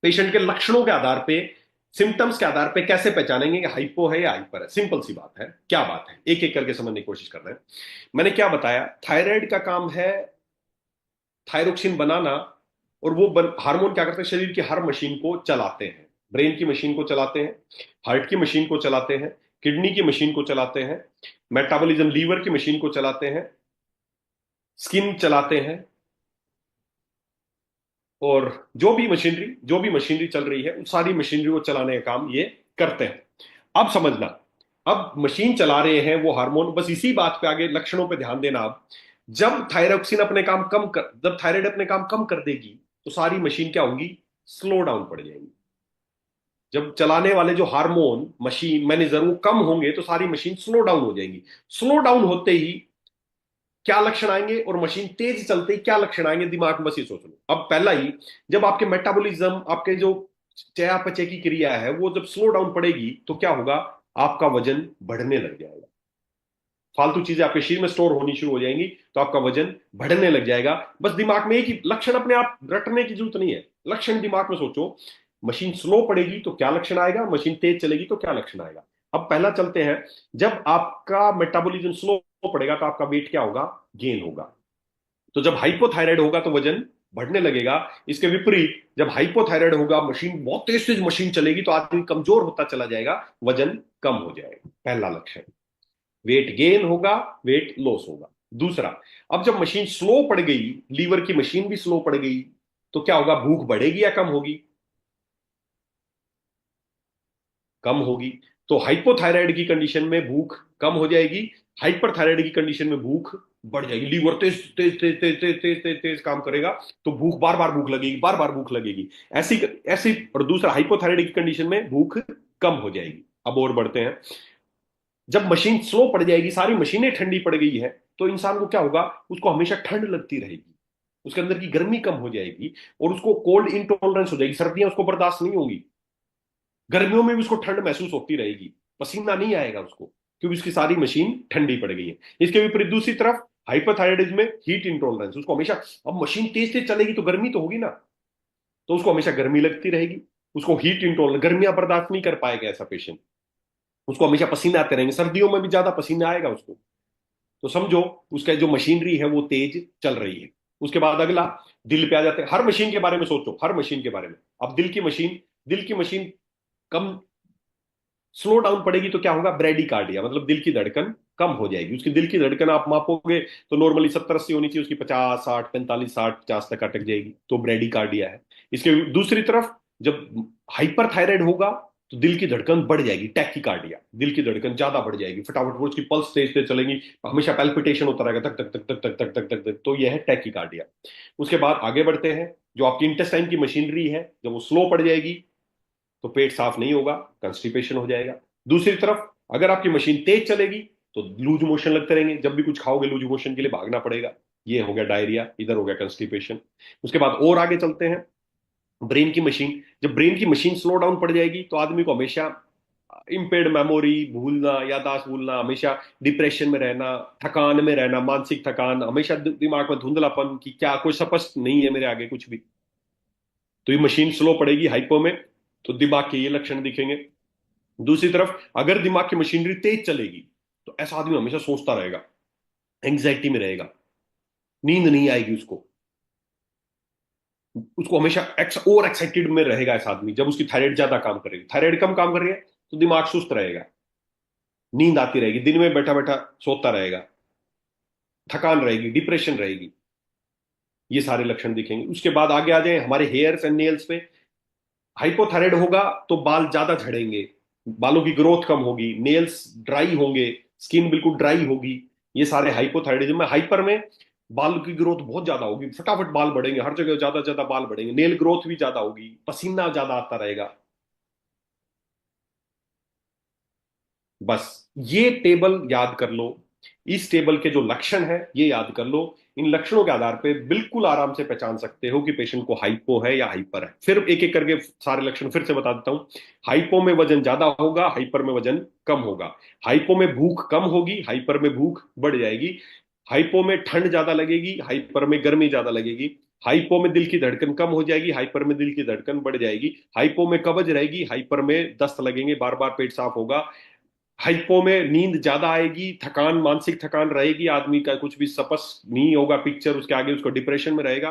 पेशेंट के लक्षणों के आधार पे, सिम्टम्स के आधार पे कैसे पहचानेंगे कि हाइपो है या हाइपर है? सिंपल सी बात है। क्या बात है, एक एक करके समझने की कोशिश कर रहे हैं। मैंने क्या बताया? थायराइड का काम है थायरोक्सिन बनाना, और वो हार्मोन क्या करते हैं? शरीर की हर मशीन को चलाते हैं। ब्रेन की मशीन को चलाते हैं, हार्ट की मशीन को चलाते हैं, किडनी की मशीन को चलाते हैं, मेटाबॉलिज्म लीवर की मशीन को चलाते हैं, स्किन चलाते हैं, और जो भी मशीनरी चल रही है, उस सारी मशीनरी को चलाने का काम ये करते हैं। अब समझना, अब मशीन चला रहे हैं वो हार्मोन, बस इसी बात पे आगे लक्षणों पे ध्यान देना। अब जब थायराइड अपने काम कम कर देगी, तो सारी मशीन क्या होगी? स्लो डाउन पड़ जाएंगी। जब चलाने वाले जो हार्मोन मशीन मैनेजर वो कम होंगे तो सारी मशीन स्लो डाउन हो जाएंगी। स्लो डाउन होते ही क्या लक्षण आएंगे, और मशीन तेज चलते ही क्या लक्षण आएंगे, दिमाग में बस ये सोच लो। अब पहला ही, जब आपके मेटाबॉलिज्म, आपके जो चयापचय की क्रिया है वो जब स्लो डाउन पड़ेगी तो क्या होगा, आपका वजन बढ़ने लग जाएगा। फालतू चीजें आपके शरीर में स्टोर होनी शुरू हो जाएंगी तो आपका वजन बढ़ने लग जाएगा। बस दिमाग में एक ही लक्षण, अपने आप रटने की जरूरत नहीं है, लक्षण दिमाग में सोचो। मशीन स्लो पड़ेगी तो क्या लक्षण आएगा, मशीन तेज चलेगी तो क्या लक्षण आएगा। अब पहला चलते हैं, जब आपका मेटाबॉलिज्म स्लो पड़ेगा तो आपका वेट क्या होगा, गेन होगा। तो जब हाइपोथायराइड होगा तो वजन बढ़ने लगेगा। इसके विपरीत जब हाइपोथायराइड होगा, मशीन बहुत तेज तेज मशीन चलेगी तो आदमी कमजोर होता चला जाएगा, वजन कम हो जाएगा। पहला लक्षण, वेट गेन होगा, वेट लॉस होगा। दूसरा, अब जब मशीन स्लो पड़ गई, लीवर की मशीन भी स्लो पड़ गई, तो क्या होगा, भूख बढ़ेगी या कम होगी, कम होगी। तो हाइपोथायराइड की कंडीशन में भूख कम हो जाएगी, हाइपरथायराइड की कंडीशन में भूख बढ़ जाएगी। लीवर तेज तेज तेज तेज तेज तेज तेज तेज काम करेगा तो भूख बार बार भूख लगेगी, बार बार भूख लगेगी। ऐसी ऐसी। और दूसरा, हाइपोथायराइड की कंडीशन में भूख कम हो जाएगी। अब और बढ़ते हैं, जब मशीन स्लो पड़ जाएगी, सारी मशीनें ठंडी पड़ गई है, तो इंसान को क्या होगा, उसको हमेशा ठंड लगती रहेगी, उसके अंदर की गर्मी कम हो जाएगी, और उसको कोल्ड इंटॉलरेंस हो जाएगी, सर्दियां उसको बर्दाश्त नहीं होंगी, गर्मियों में भी उसको ठंड महसूस होती रहेगी, पसीना नहीं आएगा उसको, क्योंकि उसकी सारी मशीन ठंडी पड़ गई है। इसके विपरीत दूसरी तरफ हाइपोथायराइडिज्म में हीट इंटॉलरेंस, उसको हमेशा, अब मशीन तेज तेज चलेगी तो गर्मी तो होगी ना, तो उसको हमेशा गर्मी लगती रहेगी, उसको हीट इंटॉलरेंस, गर्मियां बर्दाश्त नहीं कर पाएगा ऐसा पेशेंट, उसको हमेशा पसीने आते रहेंगे, सर्दियों में भी ज्यादा पसीना आएगा उसको। तो समझो, उसका जो मशीनरी है वो तेज चल रही है। उसके बाद अगला, दिल पे आ जाते हैं। हर मशीन के बारे में सोचो, हर मशीन के बारे में। अब दिल की मशीन कम स्लो डाउन पड़ेगी तो क्या होगा, ब्रेडिकार्डिया, मतलब दिल की धड़कन कम हो जाएगी। उसकी दिल की धड़कन आप मापोगे तो नॉर्मली 70-80 होनी चाहिए, उसकी 50-60, 45-60-50 तक अटक जाएगी, तो ब्रेडिकार्डिया है। इसके दूसरी तरफ, जब हाइपर थायराइड होगा तो दिल की धड़कन बढ़ जाएगी, टैकीकार्डिया, दिल की धड़कन ज्यादा बढ़ जाएगी, फटाफट वो उसकी पल्स तेज तेज चलेगी, हमेशा पैल्पिटेशन होता रहेगा, तक तक तक तक तक तक तक तक तक, तो यह है टैकीकार्डिया। उसके बाद आगे बढ़ते हैं, जो आपकी इंटेस्टाइन की मशीनरी है जब वो स्लो पड़ जाएगी तो पेट साफ नहीं होगा, कंस्टिपेशन हो जाएगा। दूसरी तरफ अगर आपकी मशीन तेज चलेगी तो लूज मोशन लगते रहेंगे, जब भी कुछ खाओगे लूज मोशन के लिए भागना पड़ेगा, ये हो गया डायरिया, इधर हो गया कंस्टिपेशन। उसके बाद और आगे चलते हैं, ब्रेन की मशीन, जब ब्रेन की मशीन स्लो डाउन पड़ जाएगी तो आदमी को हमेशा इम्पेयर्ड मेमोरी, भूलना, यादाश्त भूलना, हमेशा डिप्रेशन में रहना, थकान में रहना, मानसिक थकान, हमेशा दिमाग में धुंधलापन कि क्या कोई स्पष्ट नहीं है मेरे आगे कुछ भी। तो ये मशीन स्लो पड़ेगी हाइपो में, तो दिमाग के ये लक्षण दिखेंगे। दूसरी तरफ अगर दिमाग की मशीनरी तेज चलेगी तो ऐसा आदमी हमेशा सोचता रहेगा, एंग्जाइटी में रहेगा, नींद नहीं आएगी उसको, उसको हमेशा और एक्साइटेड में रहेगा ऐसा आदमी। जब उसकी थायराइड ज्यादा काम करेगी, थायराइड कम काम कर रही है तो दिमाग सुस्त रहेगा, नींद आती रहेगी, दिन में बैठा बैठा सोता रहेगा, थकान रहेगी, डिप्रेशन रहेगी, ये सारे लक्षण दिखेंगे। उसके बाद आगे आ जाए हमारे हेयर्स एंड नेल्स पे, हाइपोथायराइड होगा तो बाल ज्यादा झड़ेंगे, बालों की ग्रोथ कम होगी, नेल्स ड्राई होंगे, स्किन बिल्कुल ड्राई होगी, ये सारे हाइपोथायराइडिज्म में। हाइपर में बाल की ग्रोथ बहुत ज्यादा होगी, फटाफट बाल बढ़ेंगे, हर जगह ज्यादा ज्यादा बाल बढ़ेंगे, नेल ग्रोथ भी ज्यादा होगी, पसीना ज्यादा आता रहेगा। बस ये टेबल याद कर लो, इस टेबल के जो लक्षण है ये याद कर लो। इन लक्षणों के आधार पे बिल्कुल आराम से पहचान सकते हो कि पेशेंट को हाइपो है या हाइपर है। फिर एक एक करके सारे लक्षण फिर से बता देता हूं। हाइपो में वजन ज्यादा होगा, हाइपर में वजन कम होगा। हाइपो में भूख कम होगी, हाइपर में भूख बढ़ जाएगी। हाइपो में ठंड ज्यादा लगेगी, हाइपर में गर्मी ज्यादा लगेगी। हाइपो में दिल की धड़कन कम हो जाएगी, हाइपर में दिल की धड़कन बढ़ जाएगी। हाइपो में कब्ज रहेगी, हाइपर में दस्त लगेंगे, बार बार पेट साफ होगा। हाइपो में नींद ज्यादा आएगी, थकान, मानसिक थकान रहेगी, आदमी का कुछ भी स्पष्ट नहीं होगा पिक्चर उसके आगे, उसको डिप्रेशन में रहेगा।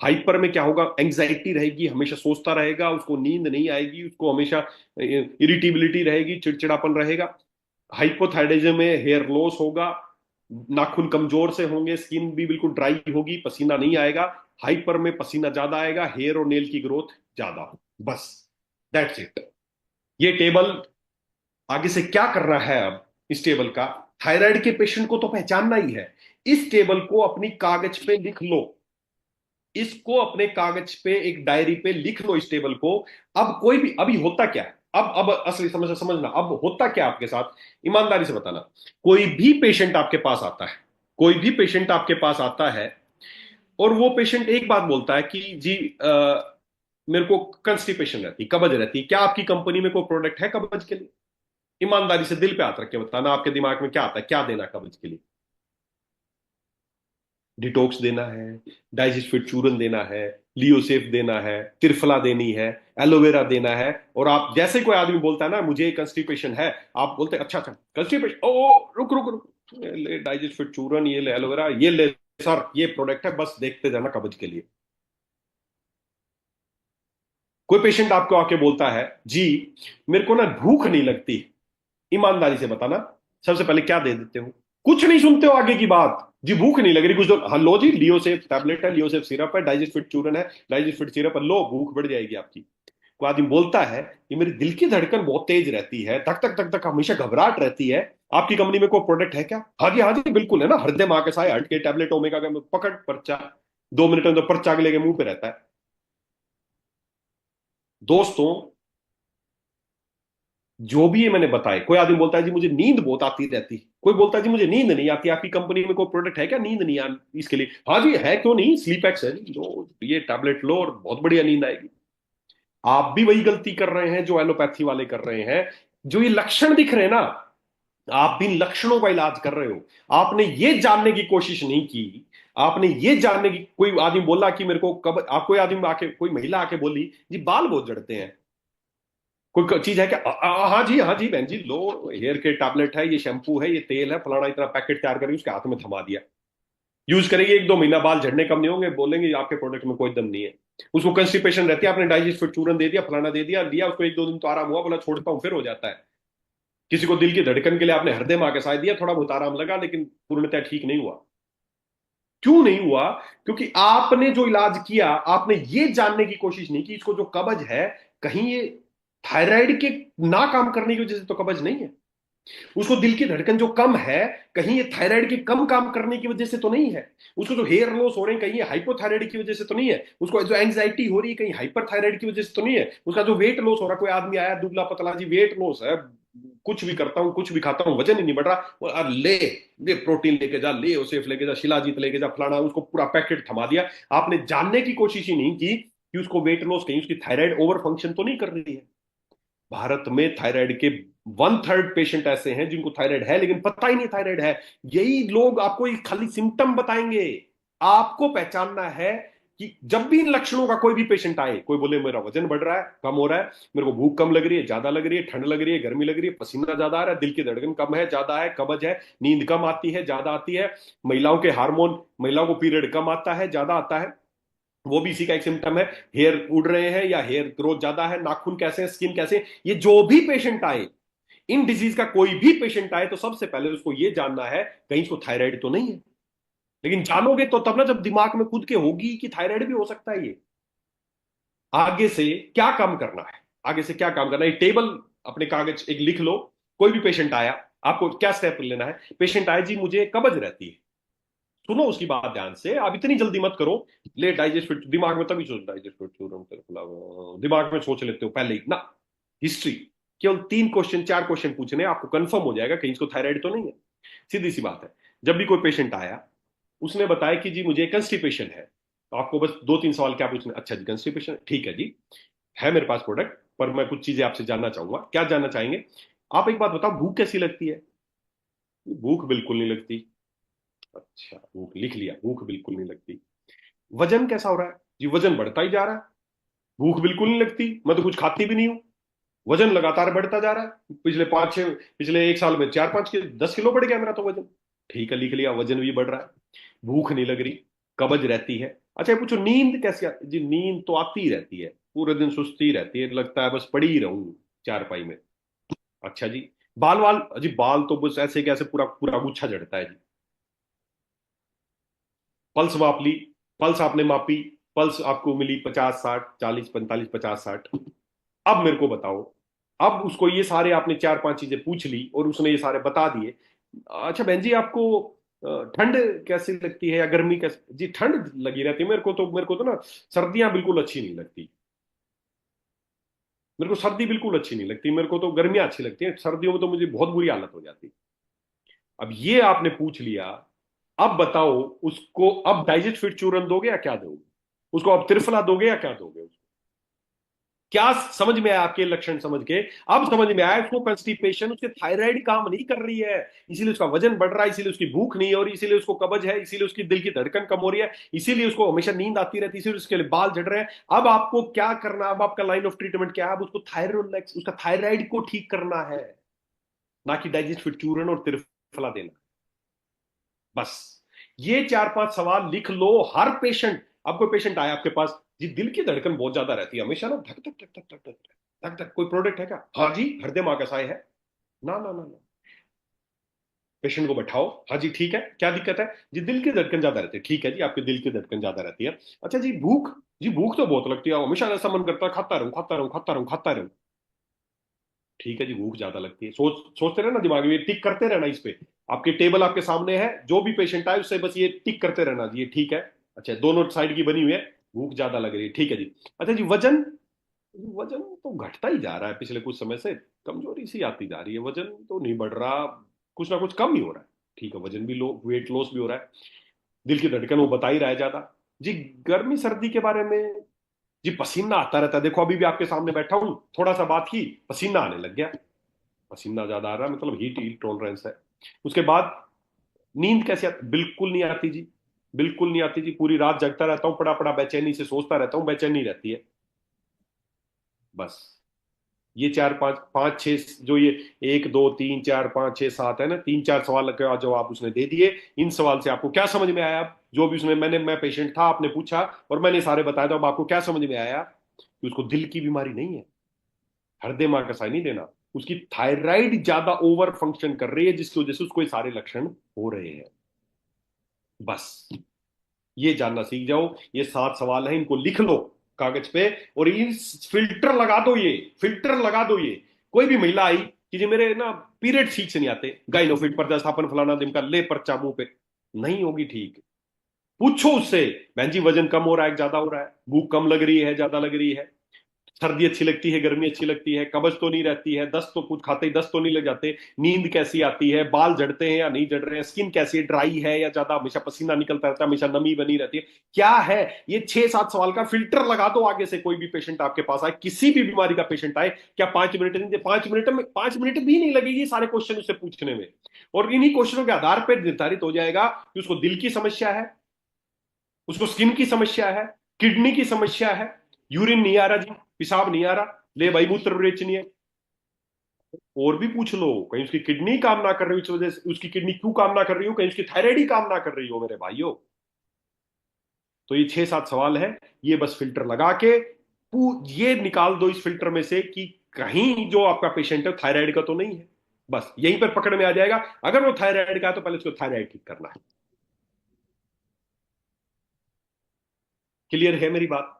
हाइपर में क्या होगा, एंग्जाइटी रहेगी, हमेशा सोचता रहेगा, उसको नींद नहीं आएगी, उसको हमेशा इरिटेबिलिटी रहेगी, चिड़चिड़ापन रहेगा। हाइपोथायराइडिज्म में हेयर लॉस होगा, नाखून कमजोर से होंगे, स्किन भी बिल्कुल ड्राई होगी, पसीना नहीं आएगा। हाइपर में पसीना ज्यादा आएगा, हेयर और नेल की ग्रोथ ज्यादा हो। बस, दैट्स इट। ये टेबल आगे से क्या करना है, अब इस टेबल का, थायराइड के पेशेंट को तो पहचानना ही है। इस टेबल को अपनी कागज पे लिख लो, इसको अपने कागज पे एक डायरी पे लिख लो इस टेबल को। अब कोई भी, अभी होता क्या है, अब असली समझ समझना, अब होता क्या आपके साथ, ईमानदारी से बताना। कोई भी पेशेंट आपके पास आता है, कोई भी पेशेंट आपके पास आता है, और वो पेशेंट एक बात बोलता है कि जी मेरे को कंस्टिपेशन रहती, कब्ज रहती, क्या आपकी कंपनी में कोई प्रोडक्ट है कब्ज के लिए? ईमानदारी से दिल पे हाथ रख के बताना, आपके दिमाग में क्या आता है, क्या देना कब्ज के लिए? डिटॉक्स देना है, डाइजेस्ट फिट चूरन देना है, लियोसेफ देना है, त्रिफला देनी है, एलोवेरा देना है। और आप जैसे कोई आदमी बोलता है ना मुझे कंस्टिपेशन है, आप बोलते हैं अच्छा अच्छा कंस्टिपेशन, ओ रुक रुक रुक, ये ले डाइजेस्ट फिट चूरन, ये ले एलोवेरा, ये ले सर ये प्रोडक्ट है, बस देखते जाना कब्ज के लिए। कोई पेशेंट आपको आके बोलता है जी मेरे को ना भूख नहीं लगती, ईमानदारी से बताना सबसे पहले क्या दे देते हो? कुछ नहीं सुनते हो आगे की बात, जी भूख नहीं लग रही कुछ दो, हाँ लो जी लियोसेफ टैबलेट है, लियोसेफ सिरप है, डाइजेस्ट फिट चूरन है, डाइजेस्ट फिट सिरप है, लो भूख बढ़ जाएगी आपकी। कोई आदमी बोलता है कि मेरी दिल की धड़कन बहुत तेज रहती है, धक धक धक धक हमेशा घबराहट रहती है, आपकी कंपनी में कोई प्रोडक्ट है क्या? हाँ जी बिल्कुल है ना, हृदय मां के साय हट के टैबलेट ओमेगा का, पकड़ पर्चा, 2 मिनट में तो पर्चा अगले के मुंह पे रहता है। दोस्तों जो भी ये मैंने बताया, कोई आदमी बोलता है जी मुझे नींद बहुत आती रहती, कोई बोलता है जी मुझे नींद नहीं आती, आपकी कंपनी में कोई प्रोडक्ट है क्या नींद नहीं आ इसके लिए? हाँ जी है, क्यों नहीं, स्लीप एक्स है जी, लो ये टैबलेट लो और बहुत बढ़िया नींद आएगी। आप भी वही गलती कर रहे हैं जो एलोपैथी वाले कर रहे हैं। जो ये लक्षण दिख रहे हैं ना, आप भी इन लक्षणों का इलाज कर रहे हो। आपने ये जानने की कोशिश नहीं की, आपने ये जानने की, कोई आदमी बोला कि मेरे को कब, आप कोई आदमी आके, कोई महिला आके बोली जी बाल बहुत झड़ते हैं, कोई चीज है क्या? हाँ जी बहन जी लो, हेयर के टैबलेट है, ये शैम्पू है, ये तेल है, फलाना, इतना पैकेट तैयार करके उसके हाथ में थमा दिया, यूज करेंगे 1-2 महीना बाल झड़ने कम नहीं होंगे, बोलेंगे आपके प्रोडक्ट में कोई दम नहीं है। उसको कंस्टिपेशन रहती है, आपने डाइजेस्ट फिट चूरन दे दिया, फलाना दे दिया, लिया उसको 1-2 दिन तो आराम हुआ, बोला छोड़ता हूँ, फिर हो जाता है। किसी को दिल की धड़कन के लिए आपने हृदय मां के साथ दिया, थोड़ा बहुत आराम लगा, लेकिन पूर्णतः ठीक नहीं हुआ। क्यों नहीं हुआ? क्योंकि आपने जो इलाज किया, आपने ये जानने की कोशिश नहीं की इसको जो कब्ज है, कहीं ये थायराइड के ना काम करने की वजह से तो कब्ज नहीं है। उसको दिल की धड़कन जो कम है, कहीं ये थायराइड के कम काम करने की वजह से तो नहीं है। उसको जो हेयर लॉस हो रहे हैं, कहीं ये हाइपोथायराइड की वजह से तो नहीं है। उसको जो एंजाइटी हो रही है, कहीं हाइपर थायराइड की वजह से तो नहीं है। उसका जो वेट लॉस हो रहा है, कोई आदमी आया दुबला पतला जी वेट लॉस है, कुछ भी करता हूं कुछ भी खाता हूं वजन ही नहीं बढ़ रहा, ले प्रोटीन लेके जा, ले ओसेफ लेके जा, शिलाजीत लेके जा, फलाना, उसको पूरा पैकेट थमा दिया। आपने जानने की कोशिश ही नहीं की कि उसको वेट लॉस, कहीं उसकी थायराइड ओवर फंक्शन तो नहीं कर रही है। भारत में थायराइड के 1/3 पेशेंट ऐसे हैं जिनको थायराइड है लेकिन पता ही नहीं थायराइड है। यही लोग आपको एक खाली सिम्टम बताएंगे। आपको पहचानना है कि जब भी इन लक्षणों का कोई भी पेशेंट आए, कोई बोले मेरा वजन बढ़ रहा है, कम हो रहा है, मेरे को भूख कम लग रही है, ज्यादा लग रही है, ठंड लग रही है, गर्मी लग रही है, पसीना ज्यादा आ रहा है, दिल की धड़कन कम है, ज्यादा है, कब्ज है, नींद कम आती है, ज्यादा आती है, महिलाओं के हार्मोन, महिलाओं को पीरियड कम आता है, ज्यादा आता है, वो भी इसी का एक सिम्टम है, हेयर उड़ रहे हैं या हेयर ग्रोथ ज्यादा है, नाखून कैसे हैं, स्किन कैसे है, ये जो भी पेशेंट आए, इन डिजीज का कोई भी पेशेंट आए, तो सबसे पहले उसको ये जानना है कहीं इसको थायराइड तो नहीं है। लेकिन जानोगे तो तब ना जब दिमाग में खुद के होगी कि थायराइड भी हो सकता है ये। आगे से क्या काम करना है, आगे से क्या काम करना है, टेबल अपने कागज एक लिख लो। कोई भी पेशेंट आया, आपको क्या स्टेप लेना है? पेशेंट आए जी मुझे कब्ज रहती है, सुनो उसकी बात ध्यान से, आप इतनी जल्दी मत करो, ले डाइजेस्ट फिट, दिमाग में तभी सोच डाइजेस्ट फिट दिमाग में सोच लेते हो पहले ही ना। हिस्ट्री, केवल 3 क्वेश्चन 4 क्वेश्चन पूछने, आपको कंफर्म हो जाएगा कहीं इसको थायराइड तो नहीं है। सीधी सी बात है। जब भी कोई पेशेंट आया, उसने बताया कि जी मुझे कंस्टिपेशन है, तो आपको बस 2-3 सवाल क्या पूछने, अच्छा जी कंस्टिपेशन ठीक है जी, है मेरे पास प्रोडक्ट, पर मैं कुछ चीजें आपसे जानना चाहूंगा। क्या जानना चाहेंगे? आप एक बात बताओ, भूख कैसी लगती है? भूख बिल्कुल नहीं लगती। अच्छा भूख लिख लिया, भूख बिल्कुल नहीं लगती। वजन कैसा हो रहा है? जी वजन बढ़ता ही जा रहा है। भूख बिल्कुल नहीं लगती, मैं तो कुछ खाती भी नहीं हूं, वजन लगातार बढ़ता जा रहा है, पिछले 1 साल में 4-5 किलो 10 किलो बढ़ गया मेरा तो वजन। ठीक है लिख लिया, वजन भी बढ़ रहा है, भूख नहीं लग रही, कब्ज रहती है। अच्छा ये पूछो नींद कैसी आती? जी नींद तो आती ही रहती है, पूरे दिन सुस्ती रहती है, लगता है बस पड़ी ही रहूं चारपाई में। अच्छा जी, बाल वाल? जी बाल तो बस ऐसे कैसे पूरा पूरा गुच्छा झड़ता है जी। पल्स माप ली, पल्स आपने मापी, पल्स आपको मिली 50-60, 40-45, 50-60। अब मेरे को बताओ, अब उसको ये सारे आपने 4-5 चीजें पूछ ली और उसने ये सारे बता दिए। अच्छा बहन जी आपको ठंड कैसी लगती है या गर्मी कैसी? जी ठंड लगी रहती है मेरे को तो ना सर्दियां बिल्कुल अच्छी नहीं लगती। मेरे को सर्दी बिल्कुल अच्छी नहीं लगती, मेरे को तो गर्मियां अच्छी लगती हैं, सर्दियों में तो मुझे बहुत बुरी हालत हो जाती है। अब ये आपने पूछ लिया, अब बताओ उसको अब डाइजेस्ट फिट चूरन दोगे या क्या दोगे? उसको अब त्रिफला दोगे या क्या दोगे? क्या समझ में आया आपके लक्षण समझ के? अब समझ में आया उसको कंस्टिपेशन, उसके थायराइड काम नहीं कर रही है, इसीलिए उसका वजन बढ़ रहा है, इसीलिए उसकी भूख नहीं हो रही, इसीलिए उसको कब्ज है, इसीलिए उसकी दिल की धड़कन कम हो रही है, इसीलिए उसको हमेशा नींद आती रहती है, इसीलिए उसके लिए बाल झड़ रहे हैं। अब आपको क्या करना, अब आपका लाइन ऑफ ट्रीटमेंट क्या है? अब उसको थायरोलेक्स, उसका थायराइड को ठीक करना है, ना कि डाइजेस्ट फिट चूरन और त्रिफला देना। बस ये चार पांच सवाल लिख लो। हर पेशेंट, अब कोई पेशेंट आया आपके पास, जी दिल की धड़कन बहुत ज्यादा रहती है हमेशा ना, धक धक धक धक धक धक धक धक, कोई प्रोडक्ट है क्या? हाँ जी हृदय मां का साय है। ना ना ना ना। पेशेंट को बैठाओ, हाँ जी ठीक है, क्या दिक्कत है? जी दिल की धड़कन ज्यादा रहती है। ठीक है जी, आपके दिल की धड़कन ज्यादा रहती है। अच्छा जी भूख? जी भूख तो बहुत लगती है, हमेशा ऐसा मन करता है खाता रहूं खाता रहूं खाता रहूं खाता रहूं। ठीक है जी, भूख ज्यादा लगती है, सोचते रहना दिमाग में, टिक करते रहना इस पे। आपके टेबल आपके सामने है, जो भी पेशेंट आए उससे बस ये टिक करते रहना जी, ये ठीक है। अच्छा दोनों साइड की बनी हुई है, भूख ज्यादा लग रही है, ठीक है जी। अच्छा जी वजन? वजन तो घटता ही जा रहा है पिछले कुछ समय से, कमजोरी सी आती जा रही है, वजन तो नहीं बढ़ रहा, कुछ ना कुछ कम ही हो रहा है। ठीक है, वजन भी लो, वेट लॉस भी हो रहा है। दिल की धड़कन वो बता ही रहा है ज्यादा। जी गर्मी सर्दी के बारे में? जी पसीना आता रहता है, देखो अभी भी आपके सामने बैठा हूं, थोड़ा सा बात की पसीना आने लग गया, पसीना ज्यादा आ रहा है, मतलब हीट हीट टॉलरेंस है। उसके बाद नींद कैसे आती? बिल्कुल नहीं आती जी, बिल्कुल नहीं आती जी, पूरी रात जगता रहता हूँ, पड़ा पड़ा बेचैनी से सोचता रहता हूँ, बेचैनी रहती है। बस ये चार पांच पांच छह जो ये एक दो तीन चार पांच छह सात है ना, तीन चार सवाल का जवाब उसने दे दिए। इन सवाल से आपको क्या समझ में आया? अब जो भी उसने, मैं पेशेंट था, आपने पूछा और मैंने सारे बताया, तो अब आपको क्या समझ में आया? कि उसको दिल की बीमारी नहीं है, हृदय मां का साइन नहीं देना, उसकी थायराइड ज्यादा ओवर फंक्शन कर रही है, जिसकी वजह से उसको ये सारे लक्षण हो रहे हैं। बस ये जानना सीख जाओ। ये सात सवाल हैं, इनको लिख लो कागज पे, और इन फिल्टर लगा दो, ये फिल्टर लगा दो ये। कोई भी महिला आई कि जी मेरे ना पीरियड ठीक से नहीं आते, गाइनोफिट पर स्थापन फलाना दिन का ले पर्चा मुंह पे, नहीं होगी ठीक। पूछो उससे, बहन जी वजन कम हो रहा है ज्यादा हो रहा है, भूख कम लग रही है ज्यादा लग रही है, सर्दी अच्छी लगती है गर्मी अच्छी लगती है, कब्ज तो नहीं रहती है, दस्त तो कुछ खाते ही दस्त तो नहीं लग जाते, नींद कैसी आती है, बाल झड़ते हैं या नहीं झड़ रहे हैं, स्किन कैसी है, ड्राई है या ज्यादा हमेशा पसीना निकलता रहता है, हमेशा नमी बनी रहती है, क्या है? ये छह सात सवाल का फिल्टर लगा दो आगे से। कोई भी पेशेंट आपके पास आए, किसी भी बीमारी का पेशेंट आए, क्या 5 मिनट नहीं? 5 मिनट में 5 मिनट भी नहीं लगेगी सारे क्वेश्चन उससे पूछने में, और इन्हीं क्वेश्चनों के आधार पर निर्धारित हो जाएगा कि उसको दिल की समस्या है, उसको स्किन की समस्या है, किडनी की समस्या है, यूरिन नहीं आ रहा जी, पेशाब नहीं आ रहा, ले भाई मूत्र रेचनी है। और भी पूछ लो, कहीं उसकी किडनी काम ना कर रही हो, इस वजह से उसकी किडनी क्यों काम ना कर रही हो, कहीं उसकी थायराइड ही काम ना कर रही हो मेरे भाइयों। तो ये छह सात सवाल है, ये बस फिल्टर लगा के ये निकाल दो इस फिल्टर में से कि कहीं जो आपका पेशेंट है थायराइड का तो नहीं है। बस यहीं पर पकड़ में आ जाएगा, अगर वो थायराइड का है तो पहले उसको थायराइड ठीक करना है। क्लियर है मेरी बात?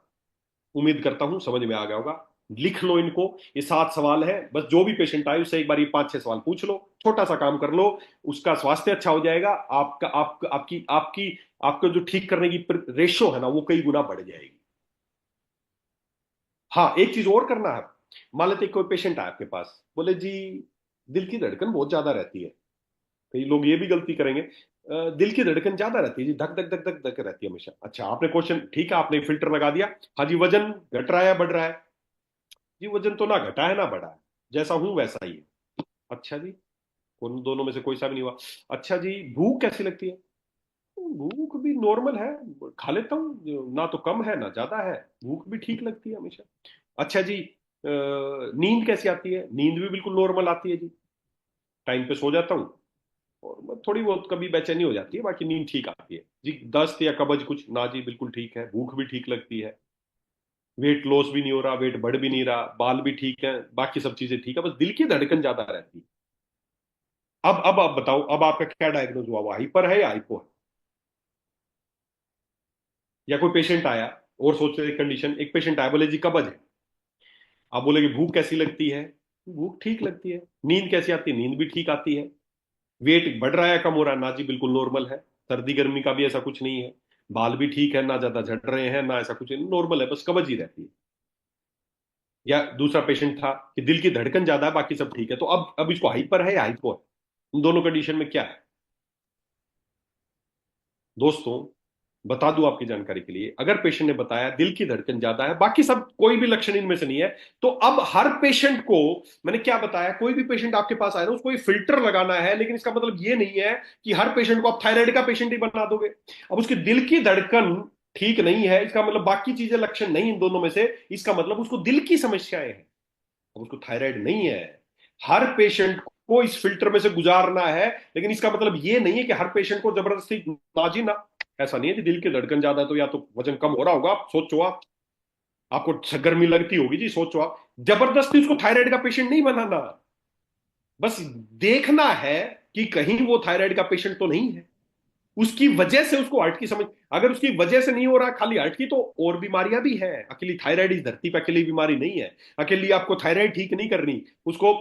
उम्मीद करता हूं समझ में आ गया होगा। लिख लो इनको, ये सात सवाल है, बस जो भी पेशेंट आए उससे एक बार ये पांच छह सवाल पूछ लो, छोटा सा काम कर लो, उसका स्वास्थ्य अच्छा हो जाएगा, आपका आपका आपकी आपकी आपका जो ठीक करने की रेशो है ना, वो कई गुना बढ़ जाएगी। हाँ एक चीज और करना है, मान लेते कोई पेशेंट आए आपके पास, बोले जी दिल की धड़कन बहुत ज्यादा रहती है, कई लोग ये भी गलती करेंगे, दिल की धड़कन ज्यादा रहती है जी, धक धक धक धक धक रहती है हमेशा। अच्छा आपने क्वेश्चन ठीक है, आपने फिल्टर लगा दिया, हाँ जी वजन घट रहा है या बढ़ रहा है? जी वजन तो ना घटा है ना बढ़ा है, जैसा हूं वैसा ही है। अच्छा जी, उन दोनों में से कोई सा भी नहीं हुआ। अच्छा जी भूख कैसी लगती है? भूख भी नॉर्मल है, खा लेता हूँ, ना तो कम है ना ज्यादा है, भूख भी ठीक लगती है हमेशा। अच्छा जी नींद कैसी आती है? नींद भी बिल्कुल नॉर्मल आती है जी, टाइम पे सो जाता हूँ, और थोड़ी बहुत कभी बेचैनी हो जाती है, बाकी नींद ठीक आती है जी। दस्त या कब्ज कुछ ना जी, बिल्कुल ठीक है, भूख भी ठीक लगती है, वेट लॉस भी नहीं हो रहा, वेट बढ़ भी नहीं रहा, बाल भी ठीक है, बाकी सब चीजें ठीक है, बस दिल की धड़कन ज्यादा रहती है। अब आप बताओ, अब आपका क्या डायग्नोज हुआ, वो हाइपर है या हाइपो है? या कोई पेशेंट आया और सोच रहे कंडीशन, एक पेशेंट आया बोले जी कब्ज है, आप बोले कि भूख कैसी लगती है? भूख ठीक लगती है। नींद कैसी आती है? नींद भी ठीक आती है। वेट बढ़ रहा है कम हो रहा है, ना जी बिल्कुल नॉर्मल है। सर्दी गर्मी का भी ऐसा कुछ नहीं है। बाल भी ठीक है, ना ज्यादा झड़ रहे हैं ना ऐसा कुछ, नॉर्मल है, बस कब्ज ही रहती है। या दूसरा पेशेंट था कि दिल की धड़कन ज्यादा है, बाकी सब ठीक है। तो अब इसको हाइपर है या हाइपो है? इन दोनों कंडीशन में क्या है दोस्तों? बता दूं आपकी जानकारी के लिए, अगर पेशेंट ने बताया दिल की धड़कन ज्यादा है, बाकी सब कोई भी लक्षण इनमें से नहीं है, तो अब हर पेशेंट को मैंने क्या बताया, कोई भी पेशेंट आपके पास आए ना, उसको ये फिल्टर लगाना है। लेकिन इसका मतलब ये नहीं है कि हर पेशेंट को आप थायराइड का पेशेंट ही बना दोगे। अब उसकी दिल की धड़कन ठीक नहीं है, इसका मतलब बाकी चीजें लक्षण नहीं इन दोनों में से, इसका मतलब उसको दिल की समस्याएं हैं। अब उसको थायराइड नहीं है। हर पेशेंट को इस फिल्टर में से गुजारना है, लेकिन इसका मतलब ये नहीं है कि हर पेशेंट को जबरदस्ती ना जी ना। ऐसा नहीं है कि दिल की धड़कन ज्यादा है तो या तो वजन कम हो रहा होगा, आप सोचो, आप आपको गर्मी लगती होगी जी, सोचो आप। जबरदस्ती उसको थायराइड का पेशेंट नहीं बनाना। बस देखना है कि कहीं वो थायराइड का पेशेंट तो नहीं है। उसकी वजह से उसको हार्ट की समझ, अगर उसकी वजह से नहीं हो रहा खाली हार्ट की, तो और बीमारियां भी हैं। अकेली थायराइड इस धरती पर अकेली बीमारी नहीं है। अकेली आपको थायराइड ठीक नहीं करनी उसको।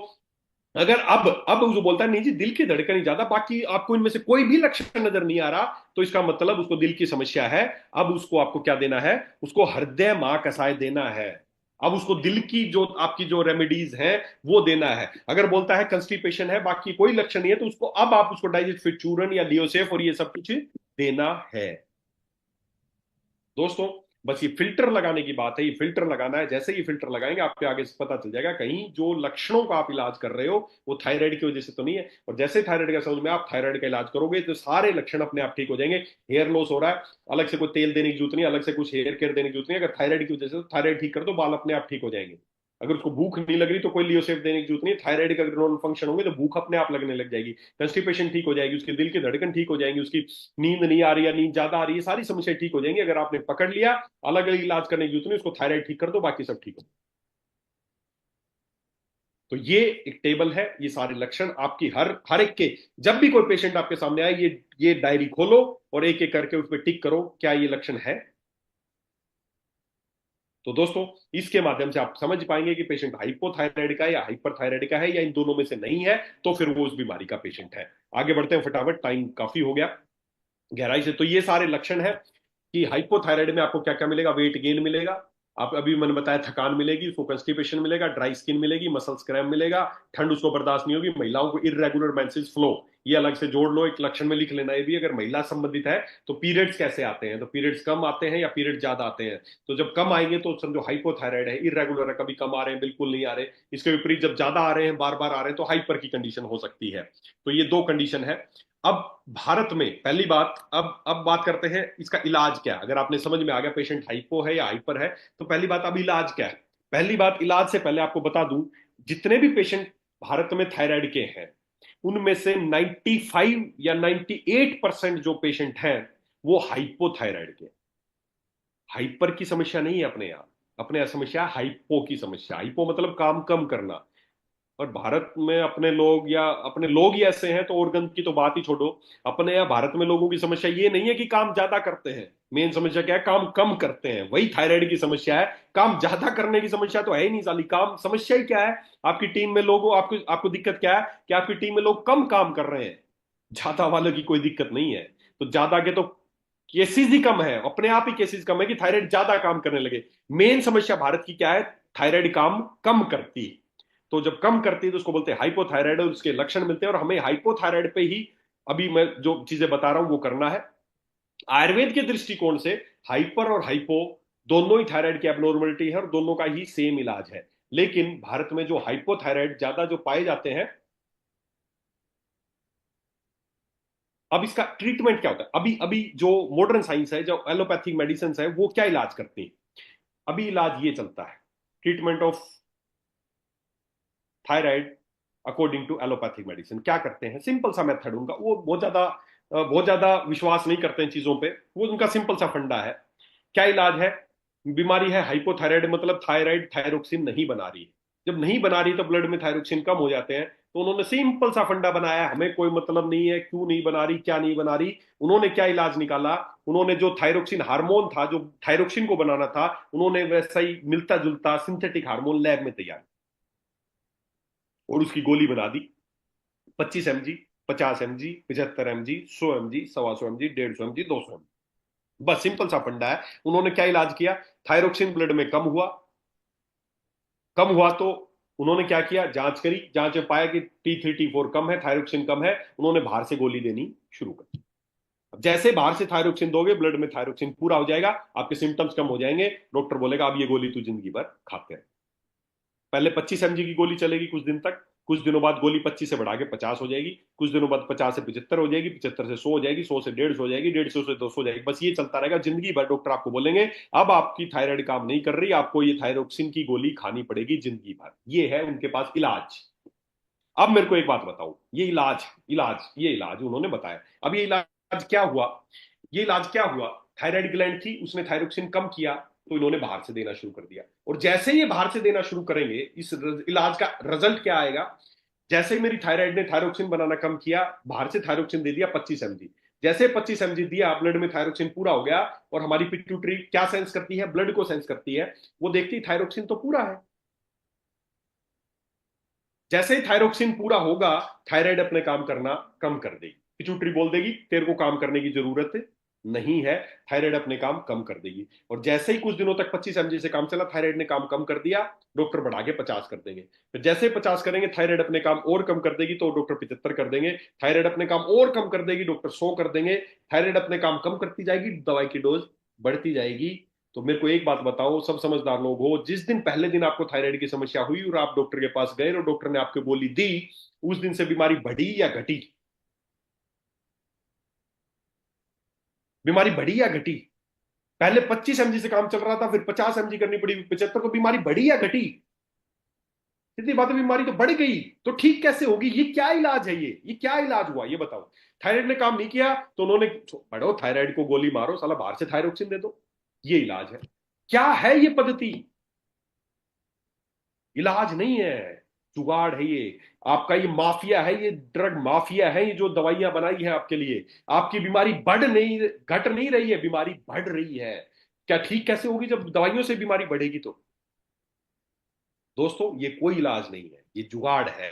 अगर अब जो बोलता है नहीं जी दिल की धड़कन ही ज्यादा, बाकी आपको इनमें से कोई भी लक्षण नजर नहीं आ रहा, तो इसका मतलब उसको दिल की समस्या है। अब उसको आपको क्या देना है? उसको हृदय मां कसाय देना है। अब उसको दिल की जो आपकी जो रेमेडीज हैं वो देना है। अगर बोलता है कंस्टिपेशन है, बाकी कोई लक्षण नहीं है, तो उसको अब आप उसको डाइजेस्ट फिट चूरन या लियोसेफ और ये सब कुछ देना है दोस्तों। बस ये फिल्टर लगाने की बात है, ये फिल्टर लगाना है। जैसे ये फिल्टर लगाएंगे आपको आगे से पता चल जाएगा कहीं जो लक्षणों का आप इलाज कर रहे हो वो थायराइड की वजह से तो नहीं है। और जैसे थायराइड का समझ में आप थायराइड का इलाज करोगे तो सारे लक्षण अपने आप ठीक हो जाएंगे। हेयर लॉस हो रहा है, अलग से कोई तेल देने की जरूरत नहीं, अलग से कुछ हेयर केयर देने की जरूरत नहीं। अगर थायराइड की वजह से तो थायराइड ठीक कर दो, बाल अपने आप ठीक हो जाएंगे। अगर उसको भूख नहीं लग रही तो कोई लियोसेफ देने की जरूरत नहीं। थायराइड का अगर नॉर्मल फंक्शन होंगे तो भूख अपने आप लगने लग जाएगी, कंस्टिपेशन ठीक हो जाएगी, उसकी दिल की धड़कन ठीक हो जाएगी, उसकी नींद नहीं आ रही है, नींद ज्यादा आ रही है, सारी समस्याएं ठीक हो जाएंगी अगर आपने पकड़ लिया। अलग अलग इलाज करने की जरूरत नहीं, उसको थायराइड ठीक कर दो, बाकी सब ठीक हो। तो ये एक टेबल है, ये सारे लक्षण आपकी हर हर एक के, जब भी कोई पेशेंट आपके सामने आए, ये डायरी खोलो और एक एक करके उस पर टिक करो क्या ये लक्षण है। तो दोस्तों इसके माध्यम से आप समझ पाएंगे कि पेशेंट हाइपोथायराइड का है या हाइपरथायराइड का है, या इन दोनों में से नहीं है, तो फिर वो उस बीमारी का पेशेंट है। आगे बढ़ते हैं फटाफट, टाइम काफी हो गया गहराई से। तो ये सारे लक्षण है कि हाइपोथायराइड में आपको क्या क्या मिलेगा? वेट गेन मिलेगा, आप अभी मैंने बताया, थकान मिलेगी, उसको कंस्टिपेशन मिलेगा, ड्राई स्किन मिलेगी, मसल्स क्रैम्प मिलेगा, ठंड उसको बर्दाश्त नहीं होगी, महिलाओं को इरेगुलर मेंसेस फ्लो, ये अलग से जोड़ लो, एक लक्षण में लिख लेना ये भी। अगर महिला संबंधित है तो पीरियड्स कैसे आते हैं, तो पीरियड्स कम आते हैं या पीरियड ज्यादा आते हैं? तो जब कम आएंगे तो समझो हाइपोथायराइड है, इरेगुलर है, कभी कम आ रहे हैं बिल्कुल नहीं आ रहे। इसके विपरीत जब ज्यादा आ रहे हैं, बार बार आ रहे हैं, तो हाइपर की कंडीशन हो सकती है। तो ये दो कंडीशन है। अब भारत में पहली बात, अब बात करते हैं इसका इलाज क्या है। अगर आपने समझ में आ गया पेशेंट हाइपो है या हाइपर है, तो पहली बात अब इलाज क्या है। पहली बात, इलाज से पहले आपको बता दूं, जितने भी पेशेंट भारत में थायराइड के हैं उनमें से 95 या 98% जो पेशेंट हैं वो हाइपोथायराइड के। हाइपर की समस्या नहीं है अपने यहाँ, अपने यहाँ समस्या हाइपो की समस्या। हाइपो मतलब काम कम करना। और भारत में अपने लोग, या अपने लोग ही ऐसे हैं, तो ऑर्गन की तो बात ही छोड़ो। अपने यहाँ भारत में लोगों की समस्या ये नहीं है कि काम ज्यादा करते हैं, मेन समस्या क्या है? काम कम करते हैं, वही थायराइड की समस्या है। काम ज्यादा करने की समस्या तो है ही नहीं साली, काम समस्या ही क्या है? आपकी टीम में लोगों, आपको आपको दिक्कत क्या है कि आपकी टीम में लोग कम काम कर रहे हैं। ज्यादा वालों की कोई दिक्कत नहीं है। तो ज्यादा के तो केसेस ही कम है, अपने आप ही केसेस कम है कि थायराइड ज्यादा काम करने लगे। मेन समस्या भारत की क्या है? थायराइड काम कम करती है। तो जब कम करती है तो उसको बोलते हैं हाइपोथायराइड, और उसके लक्षण मिलते हैं। और हमें हाइपोथायराइड पे ही अभी मैं जो चीजें बता रहा हूं वो करना है। आयुर्वेद के दृष्टिकोण से हाइपर और हाइपो दोनों ही थायराइड की एबनॉर्मलिटी है और दोनों का ही सेम इलाज है। लेकिन भारत में जो हाइपोथायराइड ज्यादा जो पाए जाते हैं, अब इसका ट्रीटमेंट क्या होता है? अभी अभी जो मॉडर्न साइंस है, जो एलोपैथिक मेडिसिन है, वो क्या इलाज करती है? अभी इलाज ये चलता है, treatment of thyroid according to allopathic medicine. क्या करते हैं? सिंपल सा मेथड उनका, वो बहुत ज्यादा विश्वास नहीं करते हैं चीजों पे, वो उनका सिंपल सा फंडा है। क्या इलाज है? बीमारी है हाइपोथायराइड, मतलब थायराइड थायरोक्सिन नहीं बना रही। जब नहीं बना रही तो ब्लड में थायरोक्सिन कम हो जाते हैं। तो उन्होंने सिंपल सा फंडा बनाया है, हमें कोई मतलब नहीं है क्यों नहीं बना रही, क्या नहीं बना रही। उन्होंने क्या इलाज निकाला? उन्होंने जो थायरोक्सिन हार्मोन था, जो थायरोक्सिन को बनाना था, उन्होंने वैसा ही मिलता जुलता सिंथेटिक हार्मोन लैब में तैयार और उसकी गोली बना दी, 25 mg। 50 mg, 75 mg, 100 mg, 125 mg, 150 mg, 200 mg। बस सिंपल सा फंडा है। उन्होंने क्या इलाज किया? थायरोक्सिन ब्लड में कम हुआ। कम हुआ तो उन्होंने क्या किया? जांच करी, जांच में पाया कि T3 T4 कम है, थायरोक्सिन कम है। उन्होंने बाहर से गोली देनी शुरू कर दी। अब जैसे बाहर से थायरोक्सिन दोगे, ब्लड में थायरोक्सिन पूरा हो जाएगा, आपके सिम्टम्स कम हो जाएंगे। डॉक्टर बोलेगा अब ये गोली तू जिंदगी भर खाते रहे। पहले 25 mg की गोली चलेगी कुछ दिन तक, कुछ दिनों बाद गोली 25 से बढ़ा के 50 हो जाएगी, कुछ दिनों बाद 50 से 75 हो जाएगी, 75 से 100 हो जाएगी, 100 से 150 हो जाएगी, 150 से 200 हो जाएगी। बस ये चलता रहेगा जिंदगी भर। डॉक्टर आपको बोलेंगे अब आपकी थायराइड काम नहीं कर रही, आपको ये थायरोक्सिन की गोली खानी पड़ेगी जिंदगी भर। ये है उनके पास इलाज। अब मेरे को एक बात बताओ, ये इलाज, ये इलाज उन्होंने बताया। अब ये इलाज क्या हुआ? ये इलाज क्या हुआ? थायराइड ग्लैंड थी, उसने थायरोक्सिन कम किया, तो इन्होंने बाहर से देना शुरू कर दिया। और जैसे ही ये बाहर से देना शुरू करेंगे, इस इलाज का रिजल्ट क्या आएगा? जैसे ही मेरी थायराइड ने थायरोक्सिन बनाना कम किया, बाहर से थायरोक्सिन दे दिया 25 mg। जैसे 25 mg दिया, ब्लड में थायरोक्सिन पूरा हो गया। और हमारी पिट्यूटरी क्या सेंस करती है? ब्लड को सेंस करती है। वो देखती थायरोक्सिन तो पूरा है। जैसे ही थायरोक्सिन पूरा होगा, थायराइड अपने काम करना कम कर देगी। पिट्यूटरी बोल देगी तेरे को काम करने की जरूरत नहीं है, थायराइड अपने काम कम कर देगी। और जैसे ही कुछ दिनों तक 25 mg से काम चला, थायराइड ने काम कम कर दिया, डॉक्टर बढ़ा के 50 कर देंगे। फिर जैसे 50 करेंगे, थायराइड अपने काम और कम कर देगी, तो डॉक्टर 75 कर देंगे। थायराइड अपने काम और कम कर देगी, डॉक्टर 100 कर देंगे। थायराइड अपने काम कम करती जाएगी, दवाई की डोज बढ़ती जाएगी। तो मेरे को एक बात बताओ, सब समझदार लोग हो, जिस दिन पहले दिन आपको थायराइड की समस्या हुई और आप डॉक्टर के पास गए और डॉक्टर ने आपको गोली दी, उस दिन से बीमारी बढ़ी या घटी? बीमारी बढ़ी या घटी? पहले 25 mg से काम चल रहा था, फिर 50 mg करनी पड़ी, 75, तो बीमारी बढ़ी या घटी? सीधी बात है, बीमारी तो बढ़ गई। तो ठीक कैसे होगी? ये क्या इलाज है? ये क्या इलाज हुआ, ये बताओ। थायराइड ने काम नहीं किया तो उन्होंने पढ़ो थायराइड को गोली मारो, साला बाहर से थायरोक्सिन दे दो। ये इलाज है? क्या है ये पद्धति? इलाज नहीं है, जुगाड़ है ये। आपका ये माफिया है, ये ड्रग माफिया है, ये जो दवाइयां बनाई है आपके लिए। आपकी बीमारी बढ़ नहीं, घट नहीं रही है, बीमारी बढ़ रही है। क्या ठीक कैसे होगी जब दवाइयों से बीमारी बढ़ेगी? तो दोस्तों, ये कोई इलाज नहीं है, ये जुगाड़ है।